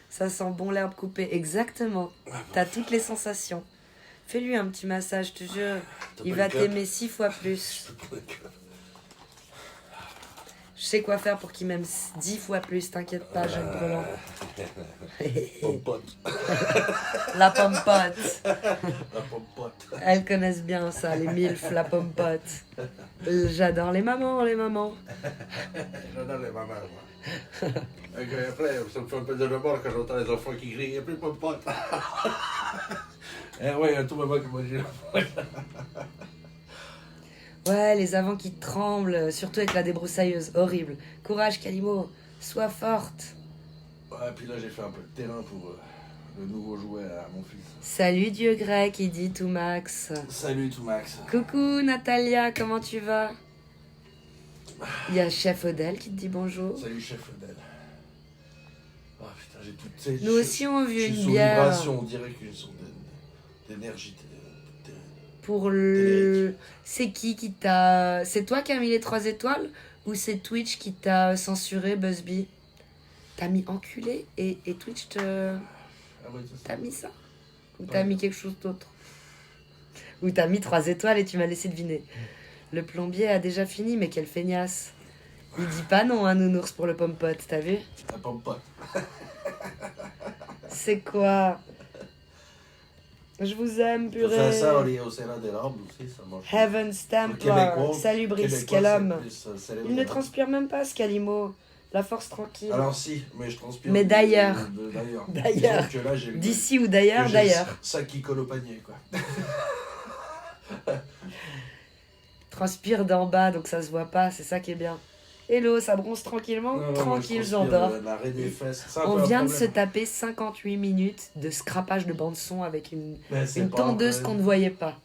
Ça sent bon l'herbe coupée, exactement. T'as toutes les sensations. Fais-lui un petit massage, je te jure. T'as Il pas va une cup? t'aimer 6 fois plus. Je sais quoi faire pour qu'il m'aime 10 fois plus, t'inquiète pas, Jacques Brelan. Pompote. La pompote. La pompote. Elles connaissent bien ça, les milfs, la pompote. J'adore les mamans, les mamans. J'adore les mamans, moi. Et après, ça me fait un peu de remords quand j'entends les enfants qui crient, il n'y a plus de pompote. Eh ouais, il y a tout maman qui m'a dit. Ouais, les avants qui tremblent, surtout avec la débroussailleuse, horrible. Courage, Calimo, sois forte. Ouais, puis là j'ai fait un peu de terrain pour le nouveau jouet à mon fils. Salut Dieu grec, il dit tout Max. Salut tout Max. Coucou Natalia, comment tu vas? Il y a Chef Odell qui te dit bonjour. Salut chef Odell. Oh putain, j'ai toutes ces... Nous aussi on a vu je suis une sous bière vibration, on dirait qu'une sorte d'énergie. pour le... C'est qui t'a... C'est toi qui as mis les 3 étoiles ou c'est Twitch qui t'a censuré, Busby? T'as mis enculé et Twitch te... Ah ouais, c'est ça. T'as mis ça? Ou t'as Ouais. mis quelque chose d'autre? Ou t'as mis 3 étoiles et tu m'as laissé deviner. Le plombier a déjà fini, mais quelle feignasse. Il dit pas non, hein, nounours, pour le pompote, t'as vu? La pompote. C'est quoi? Je vous aime, Tu fais ça purée. au Sénat des Larmes aussi, ça marche. Heaven's Pour Templar. Québécois, Salut Brice, Québécois, quel c'est homme. plus, célèbre. Il ne transpire même pas, ce Calimo. La force tranquille. Alors si, mais je transpire. Mais d'ailleurs. D'ailleurs. D'ailleurs. Disons que là, j'ai le- D'ici ou que d'ailleurs, j'ai d'ailleurs. le sac qui colle au panier, quoi. Transpire d'en bas, donc ça se voit pas, c'est ça qui est bien. Hello, ça bronze tranquillement? Non, non, Tranquille, moi, je j'endors. transpire, l'arrêt des fesses. C'est un peu On un vient de se problème. taper 58 minutes de scrapage de bande-son avec une Mais c'est pas tondeuse un qu'on ne voyait pas.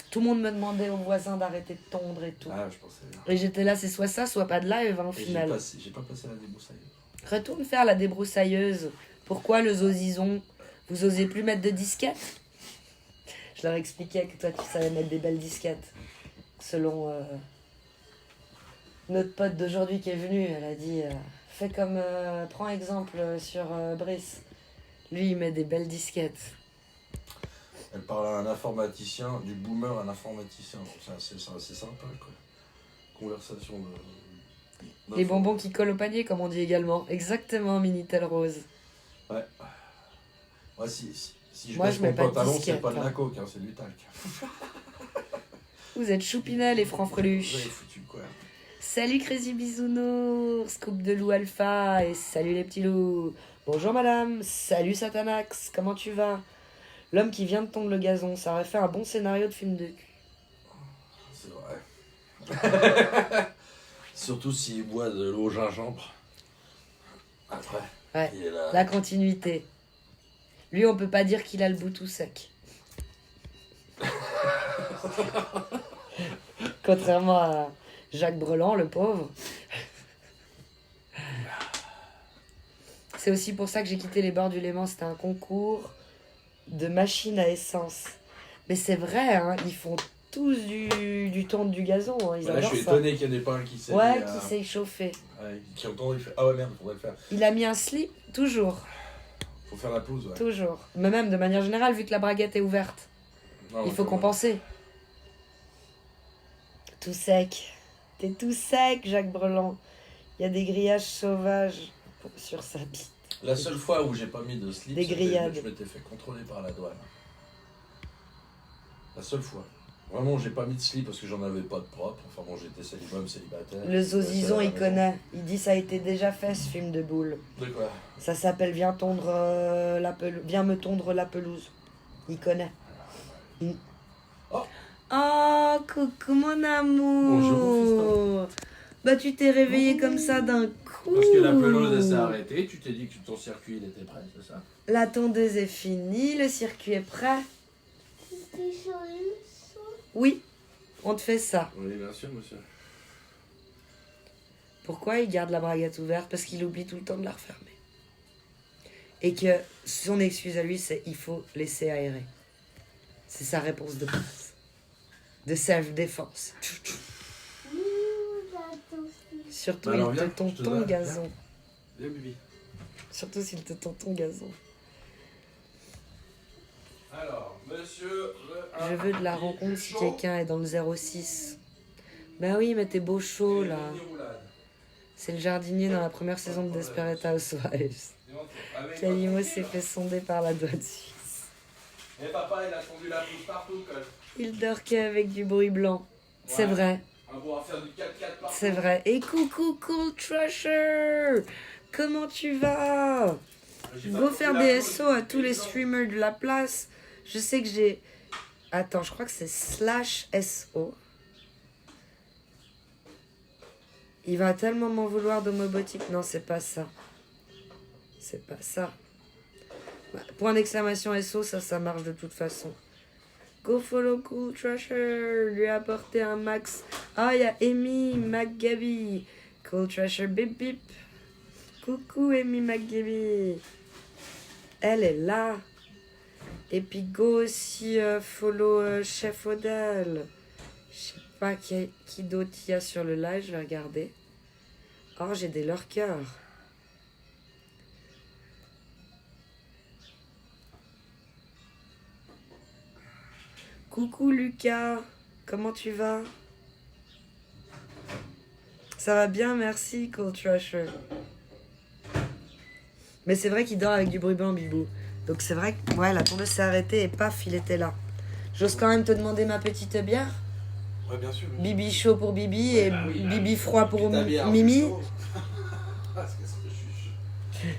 Tout le monde me demandait aux voisins d'arrêter de tondre et tout. Ah, je pensais bien. Et j'étais là, c'est soit ça, soit pas de live, hein, au Et final. j'ai pas passé la débroussailleuse. Retourne faire la débroussailleuse. Pourquoi le zozison? Vous osez plus mettre de disquettes? Je leur expliquais que toi, tu savais mettre des belles disquettes. Selon notre pote d'aujourd'hui qui est venu, elle a dit fais comme, prends exemple sur Brice. Lui, il met des belles disquettes. Elle parle à un informaticien, du boomer à un informaticien. C'est sympa, quoi. Conversation de... Les bonbons qui collent au panier, comme on dit également. Exactement, Minitel Rose. Ouais. Moi, si je Moi, baisse je mets mon pas de pantalon, c'est disquette, pas de la hein. coke, hein, c'est du talc. Vous êtes choupinets, les francs-freluches. Vous avez foutu quoi? Salut Crazy Bisounours, scoop de loup alpha et salut les petits loups. Bonjour madame, salut Satanax, comment tu vas? L'homme qui vient de tondre le gazon, ça aurait fait un bon scénario de film de cul. C'est vrai. Surtout s'il boit de l'eau au gingembre. Après, Ouais, il est là. la continuité. Lui, on peut pas dire qu'il a le bout tout sec. Contrairement à Jacques Brelan, le pauvre. C'est aussi pour ça que j'ai quitté les bords du Léman. C'était un concours de machines à essence. Mais c'est vrai, hein, ils font tous du tondre du gazon. Hein. Ils Là, je adorent suis ça. étonné qu'il n'y en ait pas un qui sait. Ouais, qui s'est chauffé. Ouais, qui entend, il fait ah ouais, merde, faudrait le faire. Il a mis un slip, toujours. Faut faire la pelouse, ouais. Toujours. Mais même de manière générale, vu que la braguette est ouverte, Non, il ouais, faut quand compenser. Tout sec. T'es tout sec, Jacques Brelan. Il y a des grillages sauvages sur sa bite. même. La seule fois où j'ai pas mis de slip, Des c'était grillades. je m'étais fait contrôler par la douane. La seule fois. Vraiment, j'ai pas mis de slip parce que j'en avais pas de propre. Enfin bon, j'étais célibataire. Le Zozizon, il connaît. connaît. Il dit ça a été déjà fait, ce film de boule. De quoi? Ça s'appelle Viens me tondre la pelouse. Il connaît. Mm. Oh. Oh, coucou mon amour. Bonjour, Bah tu t'es réveillé comme ça d'un coup. Parce que la pelouse, elle s'est arrêtée. Tu t'es dit que ton circuit, il était prêt, c'est ça? La tondeuse est finie, le circuit est prêt. Oui, on te fait ça. Oui, bien sûr, monsieur. Pourquoi il garde la braguette ouverte? Parce qu'il oublie tout le temps de la refermer. Et que son excuse à lui, c'est il faut laisser aérer. C'est sa réponse de base. De self-défense. Surtout Alors, il viens, te tond je te ton donne, gazon. Viens, Bibi. Surtout s'il te tond ton gazon. Alors, monsieur... Je veux de la rencontre si quelqu'un est dans le 06. Ben oui, mais t'es beau chaud là. C'est le jardinier dans la première saison de Desperate Housewives. Calimo s'est fait sonder par la douane suisse. Et papa, il a fondu la pousse partout, colle. Il dorquait avec du bruit blanc. C'est vrai, On va pouvoir faire du 4x4 partout. c'est vrai. Et coucou Cool Trasher, comment tu vas? Go faire des SO à tous les streamers de la place. Je sais que j'ai... Attends, je crois que c'est /SO. Il va tellement m'en vouloir d'homobotique. Non, c'est pas ça. C'est pas ça. Point d'exclamation SO, ça marche de toute façon. Go follow Cool Trasher. Lui apporter un max. Ah, il y a Amy McGabby. Cool Trasher bip bip. Coucou Amy McGabby. Elle est là. Et puis go aussi follow Chef Odell. Je sais pas qui d'autre il y a sur le live, je vais regarder. Oh, j'ai des lurkers. Coucou Lucas, comment tu vas? Ça va bien, merci Cold Trasher. Mais c'est vrai qu'il dort avec du bruit blanc, Bibou. Donc c'est vrai que ouais, la tondeuse s'est arrêtée et paf, il était là. J'ose quand même te demander ma petite bière? Ouais, bien sûr. Bibi chaud pour Bibi et oui, Bibi froid pour Ta bière, Mimi. Parce que je suis...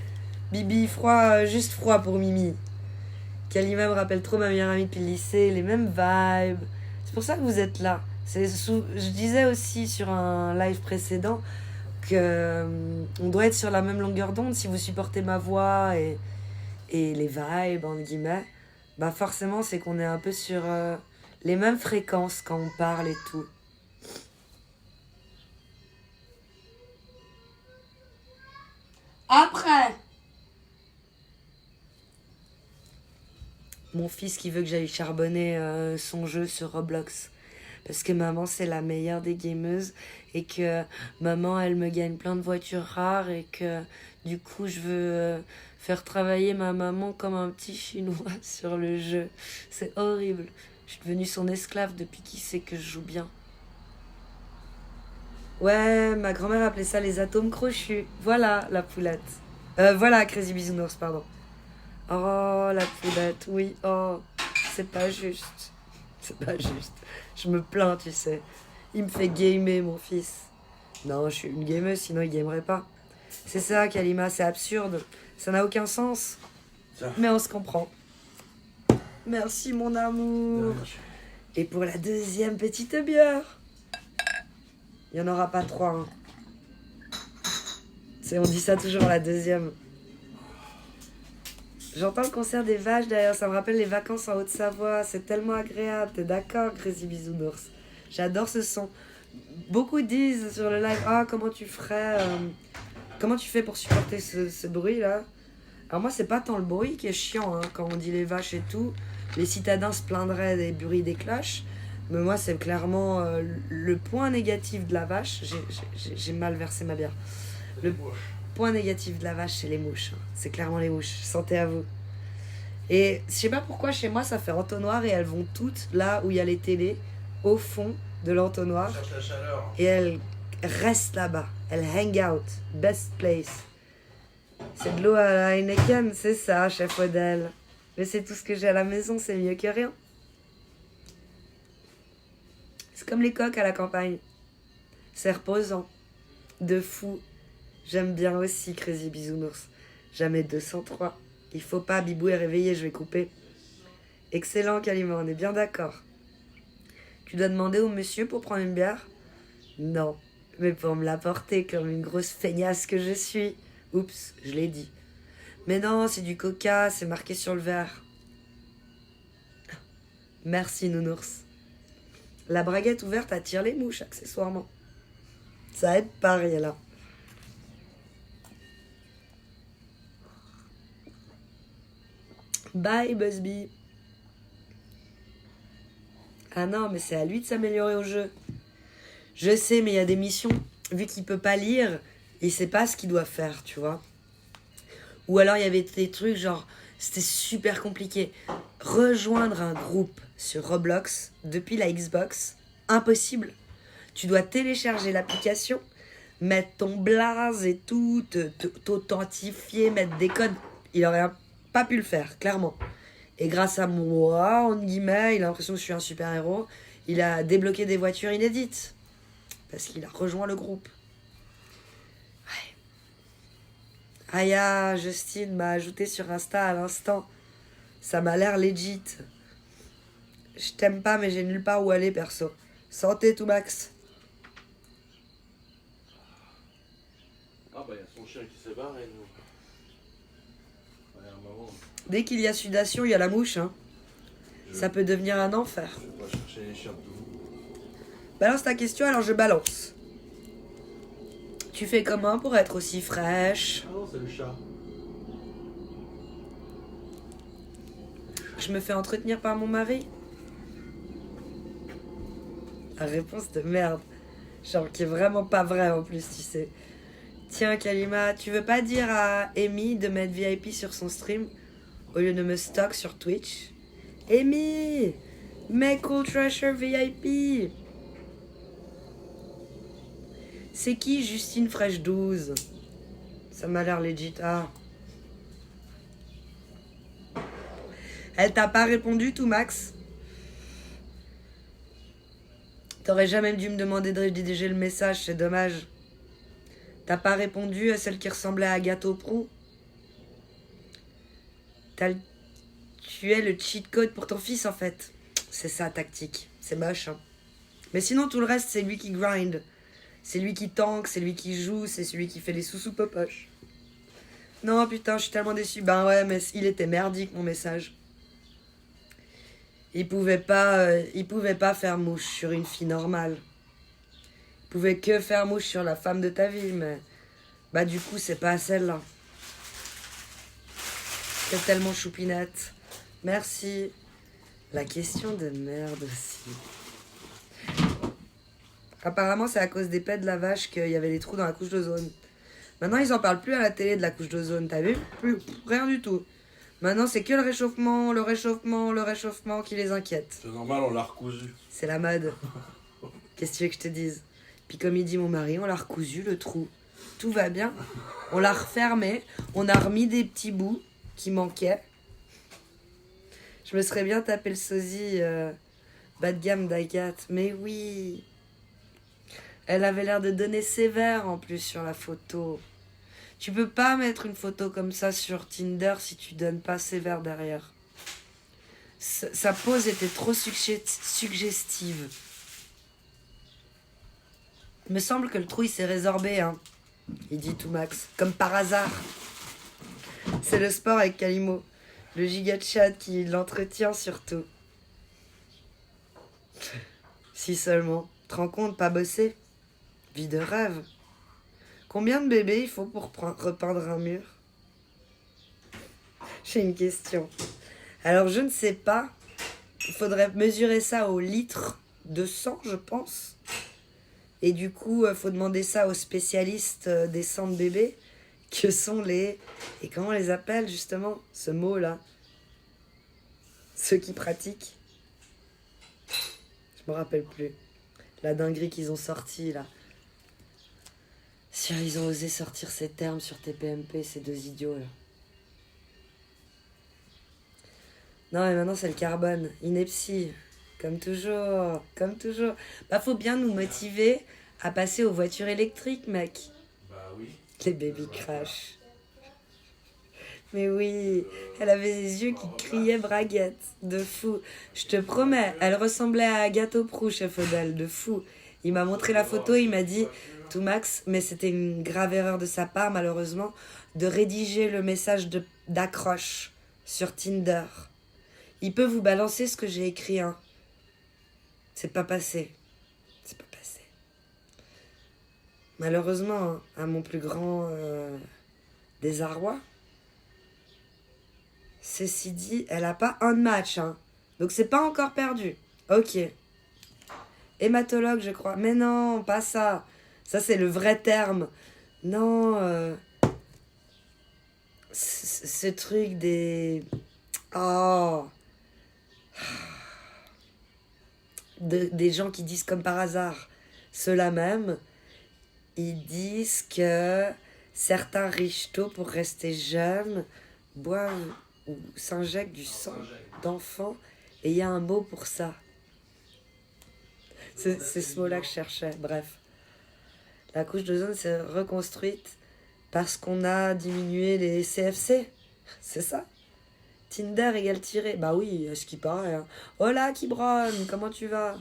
Bibi froid, juste froid pour Mimi. Kalima me rappelle trop ma meilleure amie depuis le lycée, les mêmes vibes. C'est pour ça que vous êtes là. Je disais aussi sur un live précédent que on doit être sur la même longueur d'onde si vous supportez ma voix et les vibes, entre guillemets. Bah forcément, c'est qu'on est un peu sur les mêmes fréquences quand on parle et tout. Après mon fils qui veut que j'aille charbonner son jeu sur Roblox. Parce que maman, c'est la meilleure des gameuses. Et que maman, elle me gagne plein de voitures rares. Et que du coup, je veux faire travailler ma maman comme un petit chinois sur le jeu. C'est horrible. Je suis devenue son esclave depuis qu'il sait que je joue bien. Ouais, ma grand-mère appelait ça les atomes crochus. Voilà, la poulette. Voilà, Crazy Bisounours, pardon. Oh, la poulette, oui, oh, c'est pas juste. C'est pas juste. Je me plains, tu sais. Il me fait gamer, mon fils. Non, je suis une gameuse, sinon il gamerait pas. C'est ça, Kalima, c'est absurde. Ça n'a aucun sens. Tiens. Mais on se comprend. Merci, mon amour. Et pour la deuxième petite bière. Il n'y en aura pas 3. Hein. On dit ça toujours à la deuxième. J'entends le concert des vaches derrière, ça me rappelle les vacances en Haute-Savoie. C'est tellement agréable, t'es d'accord, Crazy Bisounours? J'adore ce son. Beaucoup disent sur le live, ah, comment tu ferais... comment tu fais pour supporter ce bruit-là? Alors moi, c'est pas tant le bruit qui est chiant, hein, quand on dit les vaches et tout. Les citadins se plaindraient des bruits des cloches. Mais moi, c'est clairement le point négatif de la vache. J'ai mal versé ma bière. Le point négatif de la vache, c'est les mouches. C'est clairement les mouches. Santé à vous. Et je sais pas pourquoi chez moi ça fait entonnoir et elles vont toutes là où il y a les télés, au fond de l'entonnoir. Cherche la chaleur. Et elles restent là-bas. Elles hang out. Best place. C'est de l'eau à la Heineken, c'est ça, chef Odell. Mais c'est tout ce que j'ai à la maison, c'est mieux que rien. C'est comme les coques à la campagne. C'est reposant. De fou. J'aime bien aussi Crazy Bisounours. Jamais 203. Il faut pas, Bibou est réveillé, je vais couper. Excellent, Kalima, on est bien d'accord. Tu dois demander au monsieur pour prendre une bière? Non, mais pour me l'apporter comme une grosse feignasse que je suis. Oups, je l'ai dit. Mais non, c'est du coca, c'est marqué sur le verre. Merci, nounours. La braguette ouverte attire les mouches, accessoirement. Ça aide pas, là. Bye, Busby. Ah non, mais c'est à lui de s'améliorer au jeu. Je sais, mais il y a des missions. Vu qu'il peut pas lire, il sait pas ce qu'il doit faire, tu vois. Ou alors il y avait des trucs genre, c'était super compliqué. Rejoindre un groupe sur Roblox depuis la Xbox, impossible. Tu dois télécharger l'application, mettre ton blaze et tout, t'authentifier, mettre des codes. Il aurait pas pu le faire, clairement. Et grâce à moi, en guillemets, il a l'impression que je suis un super-héros. Il a débloqué des voitures inédites. Parce qu'il a rejoint le groupe. Ouais. Aya, Justine m'a ajouté sur Insta à l'instant. Ça m'a l'air legit. Je t'aime pas, mais j'ai nulle part où aller, perso. Santé, tout max. Ah bah, il y a son chien qui s'est barré, nous. Ouais, un moment. Dès qu'il y a sudation, il y a la mouche, hein. Ça peut devenir un enfer. Je vais pas chercher les chiens de tout. Balance ta question, alors je balance. Tu fais comment pour être aussi fraîche? Ah non, c'est le chat. Je me fais entretenir par mon mari? La réponse de merde. Genre qui est vraiment pas vraie en plus, tu sais. Tiens, Kalima, tu veux pas dire à Amy de mettre VIP sur son stream au lieu de me stock sur Twitch? Amy, mets Cool Treasure VIP. C'est qui Justine Fresh 12? Ça m'a l'air legit. Ah. Elle t'a pas répondu, tout Max? T'aurais jamais dû me demander de rédiger le message, c'est dommage. T'as pas répondu à celle qui ressemblait à Gâteau Prou? Tu es le cheat code pour ton fils, en fait. C'est sa tactique. C'est moche, hein. Mais sinon, tout le reste, c'est lui qui grind. C'est lui qui tank, c'est lui qui joue, c'est celui qui fait les sous-sous popoches. Non, putain, je suis tellement déçu. Ben ouais, mais il était merdique, mon message. Il pouvait pas faire mouche sur une fille normale. Il pouvait que faire mouche sur la femme de ta vie, mais... Bah du coup, c'est pas celle-là. C'est tellement choupinette. Merci. La question de merde aussi. Apparemment, c'est à cause des pets de la vache qu'il y avait des trous dans la couche d'ozone. Maintenant, ils en parlent plus à la télé de la couche d'ozone, t'as vu? Plus, rien du tout. Maintenant, c'est que le réchauffement qui les inquiète. C'est normal, on l'a recousu. C'est la mode. Qu'est-ce que tu veux que je te dise? Puis comme il dit mon mari, on l'a recousu le trou. Tout va bien. On l'a refermé. On a remis des petits bouts qui manquaient. Je me serais bien tapé le sosie bas de gamme d'Agat. Mais oui. Elle avait l'air de donner sévère en plus sur la photo. Tu peux pas mettre une photo comme ça sur Tinder si tu donnes pas sévère derrière. Sa pose était trop suggestive. Il me semble que le trou il s'est résorbé, hein. Il dit tout Max. Comme par hasard. C'est le sport avec Kalimo. Le giga chat qui l'entretient surtout. Si seulement. Tu te rends compte, pas bosser? Vie de rêve. Combien de bébés il faut pour repeindre un mur? J'ai une question. Alors je ne sais pas. Il faudrait mesurer ça au litre de sang, je pense. Et du coup, faut demander ça aux spécialistes des sangs de bébés, que sont les... Et comment on les appelle, justement, ce mot-là? Ceux qui pratiquent. Je me rappelle plus. La dinguerie qu'ils ont sortie, là. Si ils ont osé sortir ces termes sur TPMP, ces deux idiots, là. Non, mais maintenant, c'est le carbone. Ineptie. Comme toujours. Comme toujours. Bah, faut bien nous motiver à passer aux voitures électriques, mec. Bah oui. Les baby crash. Mais oui, elle avait des yeux qui criaient braguette. De fou. Je te promets, elle ressemblait à Agathe Prou, chef Odell. De fou. Il m'a montré la photo, il m'a dit, tout Max, mais c'était une grave erreur de sa part, malheureusement, de rédiger le message d'accroche sur Tinder. Il peut vous balancer ce que j'ai écrit, hein. C'est pas passé. C'est pas passé. Malheureusement, hein, à mon plus grand désarroi, ceci dit, elle a pas un match, hein. Donc c'est pas encore perdu. Ok. Hématologue, je crois. Mais non, pas ça. Ça, c'est le vrai terme. Non, ce truc des... Oh. Des gens qui disent comme par hasard. Ceux-là même, ils disent que certains riches tôt pour rester jeunes boivent ou s'injectent du sang d'enfant. Et il y a un mot pour ça. C'est ce mot-là que je cherchais. Bref. La couche d'ozone s'est reconstruite parce qu'on a diminué les CFC. C'est ça? Tinder égale tiré. Bah oui, ce qui paraît. Hein. Hola, Kibron, comment tu vas?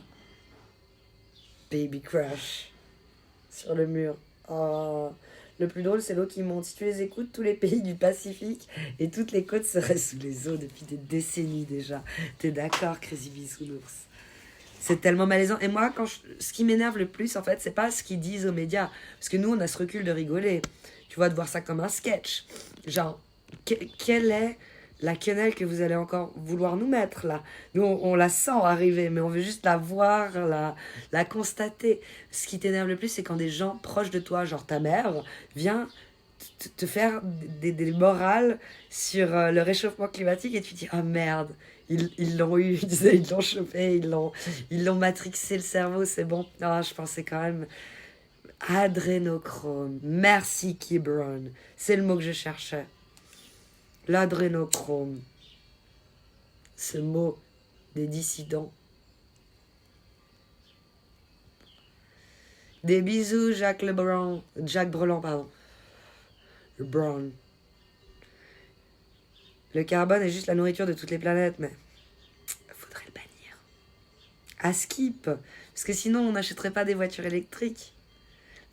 Baby crush. Sur le mur. Oh. Le plus drôle, c'est l'eau qui monte. Si tu les écoutes, tous les pays du Pacifique et toutes les côtes seraient sous les eaux depuis des décennies déjà. T'es d'accord, Crazy Bisounours? C'est tellement malaisant. Et moi, ce qui m'énerve le plus, en fait, c'est pas ce qu'ils disent aux médias. Parce que nous, on a ce recul de rigoler. Tu vois, de voir ça comme un sketch. Genre, quelle est la quenelle que vous allez encore vouloir nous mettre, là? Nous, on la sent arriver, mais on veut juste la voir, la constater. Ce qui t'énerve le plus, c'est quand des gens proches de toi, genre ta mère, vient te faire des morales sur le réchauffement climatique et tu dis « Oh merde !» Ils l'ont eu, ils l'ont chopé, ils l'ont matrixé le cerveau, c'est bon. Ah, je pensais quand même... Adrénochrome. Merci, Kibron. C'est le mot que je cherchais. L'adrénochrome. Ce mot des dissidents. Des bisous, Jacques Brelan, pardon. Le Brown. Le carbone est juste la nourriture de toutes les planètes, mais faudrait le bannir. À skip, parce que sinon on n'achèterait pas des voitures électriques.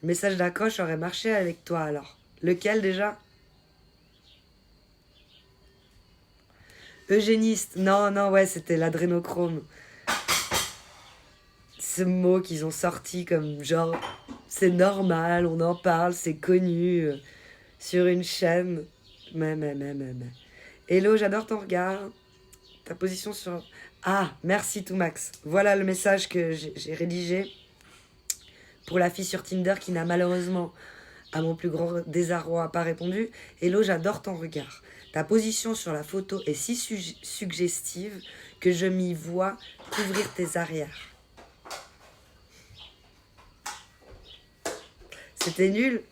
Le message d'accroche aurait marché avec toi alors. Lequel déjà? Eugéniste. Non, ouais, c'était l'adrénochrome. Ce mot qu'ils ont sorti comme genre, c'est normal, on en parle, c'est connu sur une chaîne. Mais. Hello, j'adore ton regard. Ta position sur... Ah, merci tout Max. Voilà le message que j'ai rédigé pour la fille sur Tinder qui n'a malheureusement, à mon plus grand désarroi, pas répondu. Hello, j'adore ton regard. Ta position sur la photo est si suggestive que je m'y vois couvrir tes arrières. C'était nul.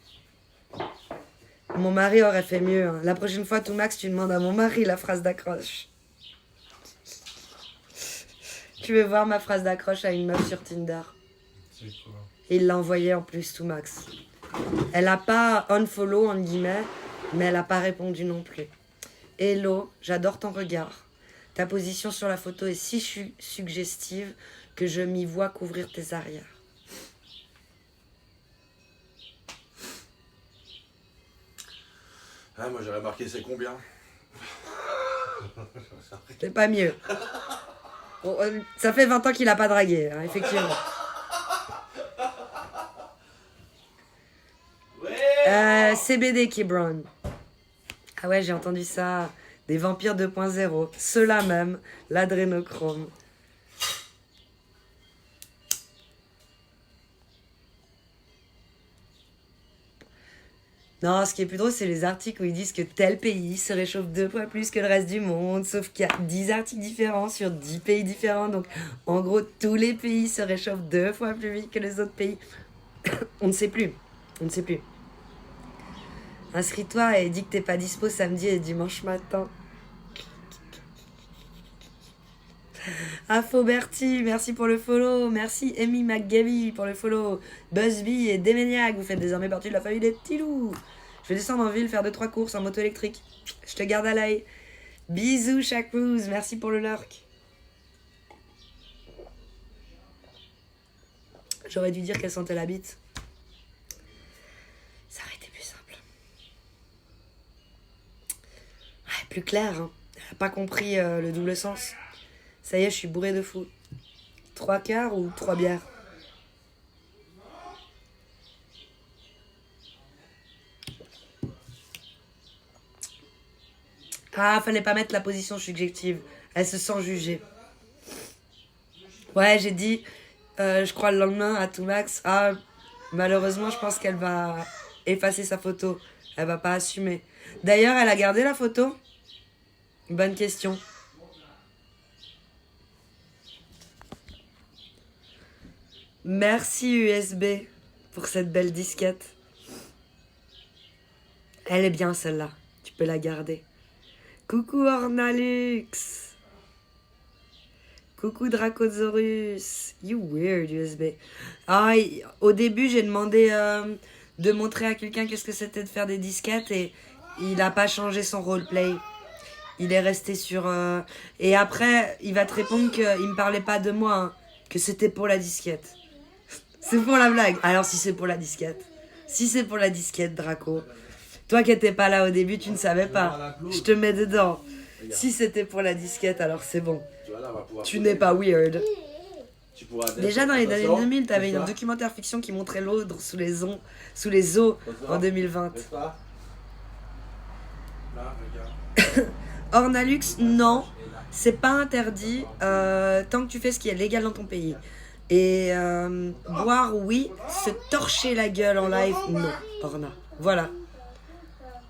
Mon mari aurait fait mieux. Hein. La prochaine fois, tout Max, tu demandes à mon mari la phrase d'accroche. Tu veux voir ma phrase d'accroche à une meuf sur Tinder? C'est quoi? Et il l'a envoyé en plus, tout Max. Elle a pas unfollow, en guillemets, mais elle a pas répondu non plus. Hello, j'adore ton regard. Ta position sur la photo est si suggestive que je m'y vois couvrir tes arrières. Ah, moi j'aurais marqué c'est combien? C'est pas mieux. Bon, ça fait 20 ans qu'il a pas dragué, hein, effectivement. CBD Kibron. Ah ouais, j'ai entendu ça. Des vampires 2.0. Ceux-là même, l'adrénochrome. Non, ce qui est plus drôle, c'est les articles où ils disent que tel pays se réchauffe 2 fois plus que le reste du monde, sauf qu'il y a 10 articles différents sur 10 pays différents. Donc, en gros, tous les pays se réchauffent 2 fois plus vite que les autres pays. On ne sait plus. On ne sait plus. Inscris-toi et dis que t'es pas dispo samedi et dimanche matin. Bertie, merci pour le follow. Merci Amy McGavie pour le follow. Buzzbee et Demeniac, vous faites désormais partie de la famille des petits loups. Je vais descendre en ville faire 2-3 courses en moto électrique. Je te garde à l'œil. Bisous, Shacrouz, merci pour le lurk. J'aurais dû dire qu'elle sentait la bite. Ça aurait été plus simple. Ouais, plus clair, hein. Elle a pas compris le double sens. Ça y est, je suis bourré de fou. 3 quarts ou 3 bières? Ah, fallait pas mettre la position subjective. Elle se sent jugée. Ouais, j'ai dit, je crois le lendemain à Toumax. Ah, malheureusement, je pense qu'elle va effacer sa photo. Elle va pas assumer. D'ailleurs, elle a gardé la photo? Bonne question. Merci USB pour cette belle disquette. Elle est bien celle-là. Tu peux la garder. Coucou Ornalux. Coucou Dracosaurus. You weird USB. Ah, au début j'ai demandé de montrer à quelqu'un qu'est-ce que c'était de faire des disquettes et il n'a pas changé son roleplay. Il est resté sur... Et après, il va te répondre qu'il ne me parlait pas de moi, hein, que c'était pour la disquette. C'est pour la blague. Alors si c'est pour la disquette. Si c'est pour la disquette, Draco. Toi qui n'étais pas là au début, tu ne savais pas. Je te mets dedans. Si c'était pour la disquette, alors c'est bon. Tu n'es pas weird. Déjà dans les années 2000, tu avais un documentaire fiction qui montrait l'Aude sous les eaux en 2020. Ornalux, non. C'est pas interdit tant que tu fais ce qui est légal dans ton pays. Et boire, oui. Se torcher la gueule en live, non, Orna. Voilà.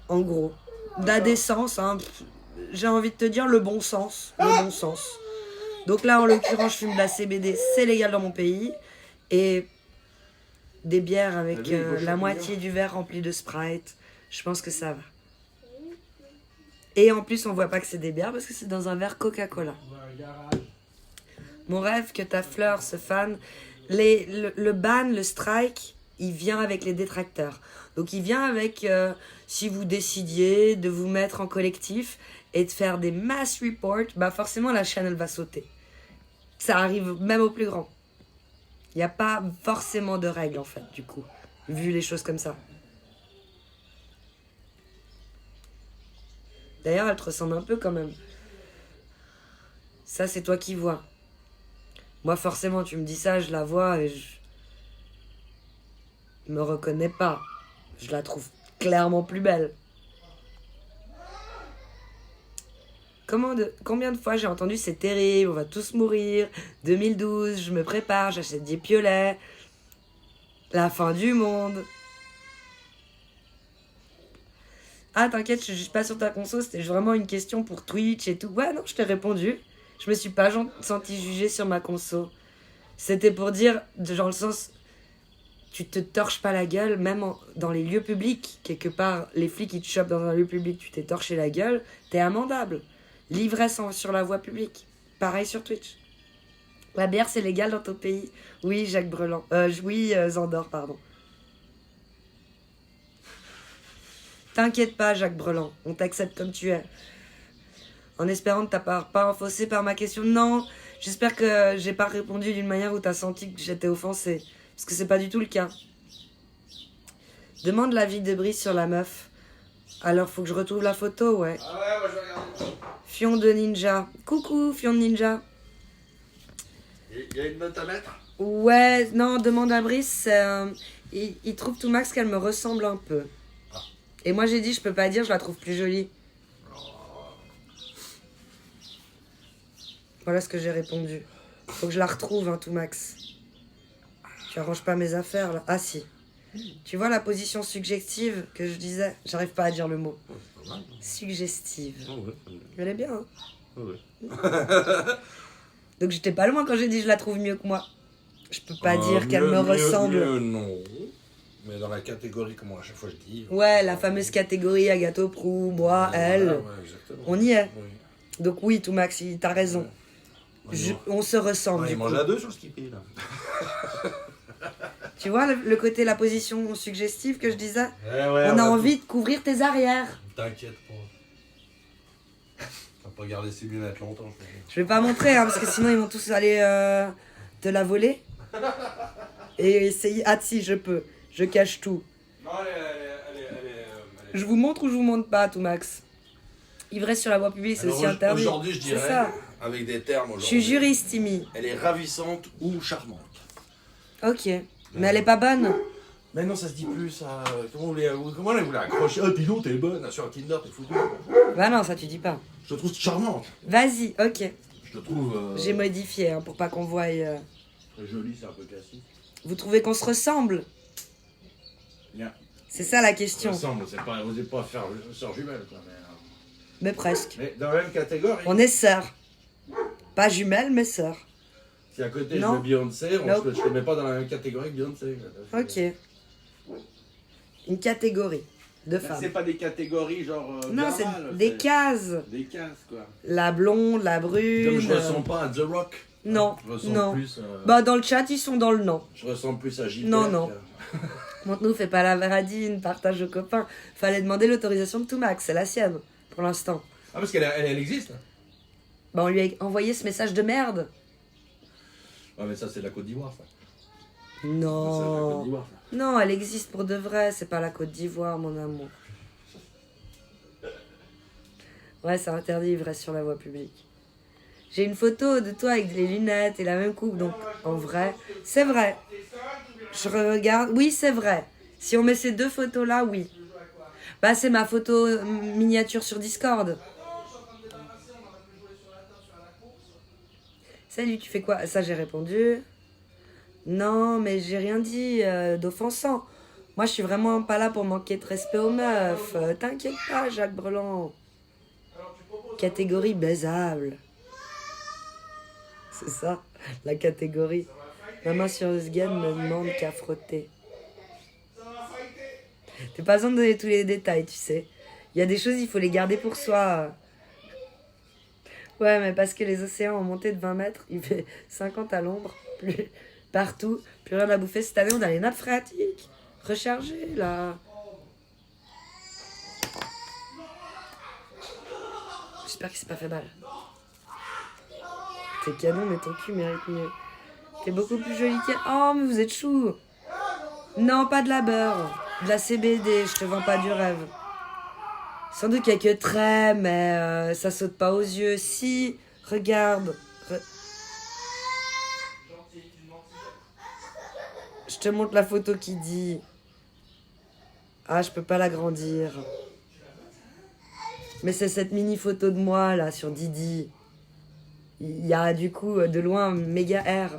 En gros. La décence, hein. J'ai envie de te dire le bon sens. Le bon sens. Donc là, en l'occurrence, je fume de la CBD. C'est légal dans mon pays. Et des bières avec la moitié du verre rempli de Sprite. Je pense que ça va. Et en plus, on voit pas que c'est des bières parce que c'est dans un verre Coca-Cola. Mon rêve que ta fleur se fane. Le ban, le strike, il vient avec les détracteurs. Donc il vient avec, si vous décidiez de vous mettre en collectif et de faire des mass reports, bah forcément la chaîne elle va sauter. Ça arrive même au plus grand. Il n'y a pas forcément de règles en fait, du coup, vu les choses comme ça. D'ailleurs, elle te ressemble un peu quand même. Ça, c'est toi qui vois. Moi, forcément, tu me dis ça, je la vois et je me reconnais pas. Je la trouve clairement plus belle. Combien de fois j'ai entendu c'est terrible, on va tous mourir. 2012, je me prépare, j'achète des piolets. La fin du monde. Ah, t'inquiète, je juge pas sur ta conso, c'était vraiment une question pour Twitch et tout. Ouais, non, je t'ai répondu. Je me suis pas senti jugée sur ma conso. C'était pour dire, genre le sens, tu te torches pas la gueule, même dans les lieux publics. Quelque part, les flics, ils te chopent dans un lieu public, tu t'es torché la gueule, t'es amendable. L'ivresse sur la voie publique. Pareil sur Twitch. La bière, c'est légal dans ton pays. Oui, Jacques Brelan. Oui, Zandor, pardon. T'inquiète pas, Jacques Brelan. On t'accepte comme tu es. En espérant que t'as pas enfoncé par ma question. Non, j'espère que j'ai pas répondu d'une manière où t'as senti que j'étais offensée. Parce que c'est pas du tout le cas. Demande l'avis de Brice sur la meuf. Alors, faut que je retrouve la photo, ouais. Ah ouais, moi je vais regarder. Fion de Ninja. Coucou, Fion de Ninja. Il y a une note à mettre? Ouais, non, demande à Brice. Il trouve tout max qu'elle me ressemble un peu. Et moi, j'ai dit, je peux pas dire, je la trouve plus jolie. Voilà ce que j'ai répondu. Faut que je la retrouve, hein, tout max. Tu arranges pas mes affaires, là. Ah, si. Tu vois la position suggestive que je disais? J'arrive pas à dire le mot. Ouais, c'est pas mal. Suggestive. Oh, ouais. Elle est bien, hein? Oh, ouais. Donc j'étais pas loin quand j'ai dit je la trouve mieux que moi. Je peux pas dire qu'elle Mieux- me mieux- ressemble. mieux, non. Mais dans la catégorie, comme à chaque fois je dis. Ouais, la fameuse catégorie Agathe Prou, moi, Ouais, elle. voilà, ouais, exactement. On y est. Oui. Donc oui, tout Max, t'as raison. Ouais, On se ressemble. ouais, du il mange coup. à deux sur le skippy là. Tu vois le côté, la position suggestive que je disais? Ouais, On a envie de couvrir tes arrières. T'inquiète pas. T'as pas gardé ces lunettes longtemps, je pense. Je vais pas montrer, hein, parce que sinon ils vont tous aller te la voler. Et essayer. Ah si, je peux. Je cache tout. Non, elle est- Je vous montre ou je vous montre pas, tout Max? Ivresse sur la voie publique, c'est Alors, aussi interdit. Aujourd'hui, je C'est dirais, ça. avec des termes Je aujourd'hui. suis juriste, Timmy. Elle est ravissante ou charmante. Ok. Mais elle est pas bonne. Mais non, ça se dit plus, ça. Comment elle voulait accrocher? Oh, dis donc, t'es bonne, sur un Tinder, t'es foutu. Bah non, ça tu dis pas. Je te trouve charmante. Vas-y, ok. Je te trouve. J'ai modifié hein, pour pas qu'on voie. Très jolie, c'est un peu classique. Vous trouvez qu'on se ressemble? Bien. C'est ça la question. Ensemble, c'est pas, vous n'êtes pas faire sœur jumelle, quoi. Mais presque. Mais dans la même catégorie. On est sœurs. Pas jumelles, mais sœurs. Si à côté Non. je mets Beyoncé, Nope. je te mets pas dans la même catégorie que Beyoncé. Ok. Une catégorie de C'est femmes. pas des catégories genre. Non, bien c'est mal, des cases. Des cases, quoi. La blonde, la brune. Comme je ressemble pas à The Rock. Non, Je ressemble non. plus. Bah dans le chat, ils sont dans le non. Je ressemble plus à JP. Non, non. Montre-nous, fais pas la varadine, partage aux copains. Fallait demander l'autorisation de tout Max, c'est la sienne, pour l'instant. Ah, parce qu'elle existe. Bah on lui a envoyé ce message de merde. Ouais, mais ça, c'est la Côte d'Ivoire, ça. Ça, c'est la Côte Non. d'Ivoire, ça. Non, elle existe pour de vrai, c'est pas la Côte d'Ivoire, mon amour. Ouais, c'est interdit, ivresse sur la voie publique. J'ai une photo de toi avec les lunettes et la même coupe, donc en vrai, c'est vrai. Je regarde, oui, c'est vrai. Si on met ces deux photos-là, oui. Bah, c'est ma photo miniature sur Discord. Salut, tu fais quoi? Ça, j'ai répondu. Non, mais j'ai rien dit d'offensant. Moi, je suis vraiment pas là pour manquer de respect aux meufs. T'inquiète pas, Jacques Brelan. Catégorie baisable. C'est ça, la catégorie. Ma main sur ce gain me demande qu'à frotter. T'as pas besoin de donner tous les détails, tu sais. Il y a des choses, il faut les garder pour soi. Ouais, mais parce que les océans ont monté de 20 mètres, il fait 50 à l'ombre, plus partout, plus rien à bouffer. Cette année, on a les nappes phréatiques. Rechargées, là. J'espère que c'est pas fait mal. T'es canon, mais ton cul mérite mieux. T'es beaucoup plus jolie qu'elle. Oh, mais vous êtes chou. Non, pas de la beurre. De la CBD, je te vends pas du rêve. Sans doute quelques traits, mais ça saute pas aux yeux. Si, regarde. Je te montre la photo qui dit... Ah, je peux pas l'agrandir. Mais c'est cette mini photo de moi, là, sur Didi. Il y a, du coup, de loin, méga R.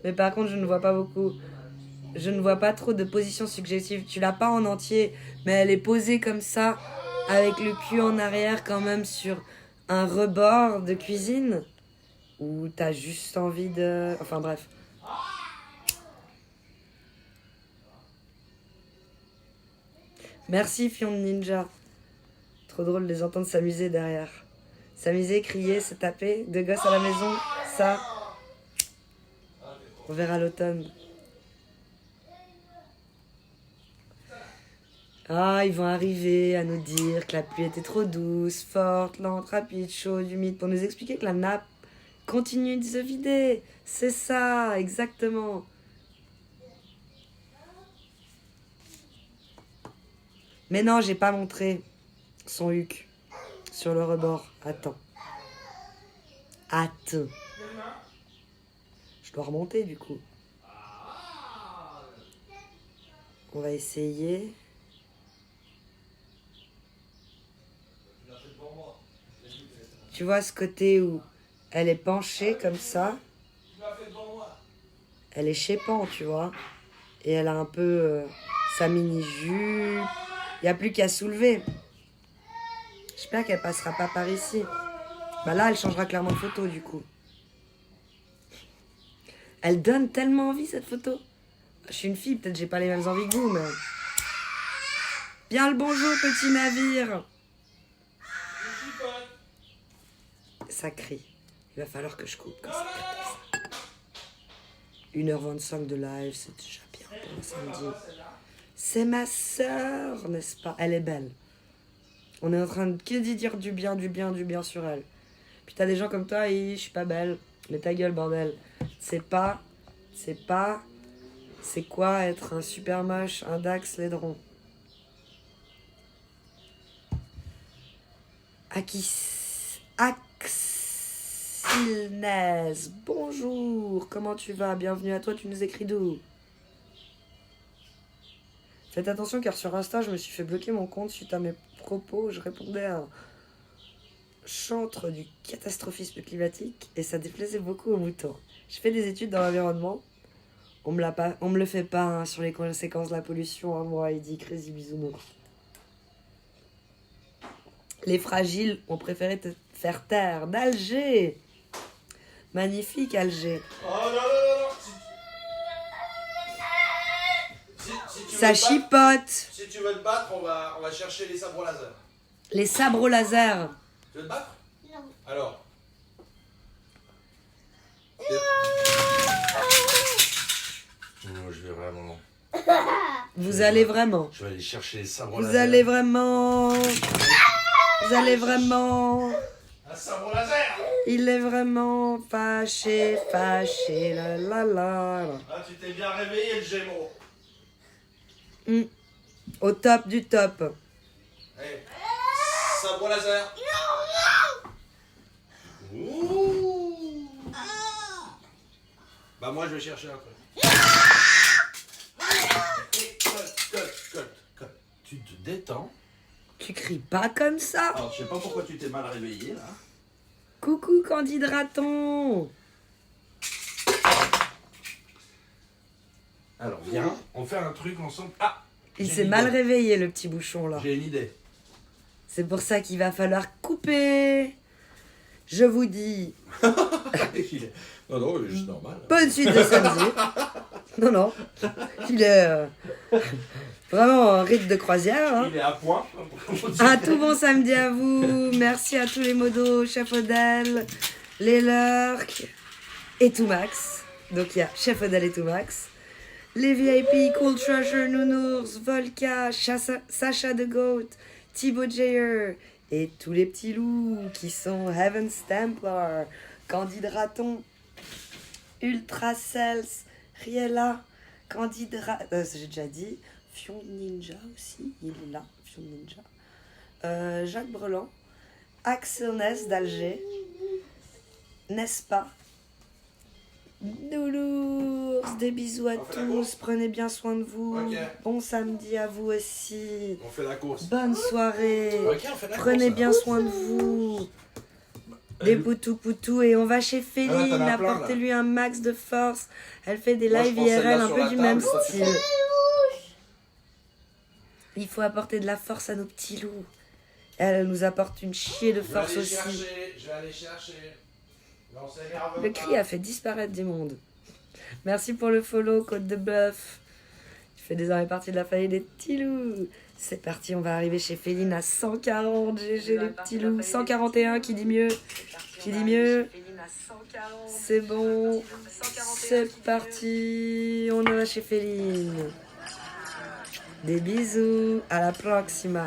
Mais par contre, je ne vois pas beaucoup... Je ne vois pas trop de position suggestive. Tu l'as pas en entier, mais elle est posée comme ça, avec le cul en arrière quand même sur un rebord de cuisine, où t'as juste envie de... Enfin bref. Merci Fion de Ninja. Trop drôle de les entendre s'amuser derrière. S'amuser, crier, se taper, deux gosses à la maison, ça... On verra l'automne. Ah, ils vont arriver à nous dire que la pluie était trop douce, forte, lente, rapide, chaude, humide, pour nous expliquer que la nappe continue de se vider. C'est ça, exactement. Mais non, j'ai pas montré son huc sur le rebord. Attends. Attends. Je dois remonter du coup. On va essayer. Tu vois ce côté où elle est penchée comme ça. Elle est chépant, tu vois. Et elle a un peu sa mini-jupe. Il n'y a plus qu'à soulever. J'espère qu'elle passera pas par ici. Bah là, elle changera clairement de photo, du coup. Elle donne tellement envie, cette photo. Je suis une fille, peut-être j'ai pas les mêmes envies que vous, mais... Bien le bonjour, petit navire. Ça crie. Il va falloir que je coupe quand ça crie comme ça. 1h25 de live, c'est déjà bien pour un samedi. C'est ma sœur, n'est-ce pas? Elle est belle. On est en train de que d'y dire du bien sur elle. Puis t'as des gens comme toi, je suis pas belle. Mais ta gueule, bordel. C'est quoi être un super moche, un Dax Laidron? Axilnez, bonjour, comment tu vas? Bienvenue à toi, tu nous écris d'où? Faites attention car sur Insta, je me suis fait bloquer mon compte suite à mes propos. Je répondais à un chantre du catastrophisme climatique et ça déplaisait beaucoup aux moutons. Je fais des études dans l'environnement. On me le fait pas hein, sur les conséquences de la pollution. Hein, moi, il dit Crazy Bisounours. Les fragiles ont préféré te faire taire. D'Alger. Magnifique, Alger. Oh non, non, non, non. Si tu Ça veux te battre- chipote. Si tu veux te battre, on va chercher les sabres laser. Les sabres au laser. Tu veux te battre? Non. Alors. Non, je vais vraiment. Vous allez vraiment. Je vais aller chercher les sabres Vous laser. allez vraiment. Vous allez vraiment. Un sabre laser. Il est vraiment fâché, la la la. Ah, tu t'es bien réveillé, le Gémeaux. Au top du top. Allez. Sabre laser. Ouh. Bah moi je vais chercher un truc. Cut. Tu te détends. Tu cries pas comme ça. Alors je sais pas pourquoi tu t'es mal réveillé là. Coucou Candide Raton. Alors viens, on fait un truc ensemble. Ah, Il j'ai s'est une mal idée. réveillé le petit bouchon là. J'ai une idée. C'est pour ça qu'il va falloir couper. Je vous dis Non, non, il est juste normal. bonne suite de samedi. Non. Il est vraiment en rythme de croisière. Hein. Il est à point. Un tout bon samedi à vous. Merci à tous les modos, Chef Odel, les Lurks et tout Max. Donc il y a Chef Odel et tout Max. Les VIP, Cool Treasure, Nounours, Volka, Sacha the Goat, Thibaut Jayer et tous les petits loups qui sont Heaven's Templar, Candide Raton, Ultra Cells, Riella, Candide j'ai déjà dit, Fion Ninja aussi, il est là, Fion Ninja. Jacques Brelan, Axel Ness d'Alger, n'est-ce pas? Nounours, des bisous à On fait la tous, course prenez bien soin de vous. Ok. Bon samedi à vous aussi. On fait la course. Bonne soirée. Ok, on fait la Prenez course. bien soin de vous. Des poutous et on va chez Ah ouais, Féline, t'en as plein, là. apportez-lui un max de force. Elle fait des Moi, je live pense celle-là IRL un sur peu la du table, même ça, tu style. prends. Il faut apporter de la force à nos petits loups. Elle nous apporte une chier de Je vais force aller aussi. chercher. Non, c'est nerveux. Le cri a fait disparaître du monde. Merci pour le follow, Côte de Bœuf. Tu fais désormais partie de la famille des petits loups. C'est parti, on va arriver chez Féline à 140. GG les petits loups. 141, qui dit mieux? Qui dit mieux? C'est bon. C'est parti. On va chez Féline. Des bisous. À la proxima.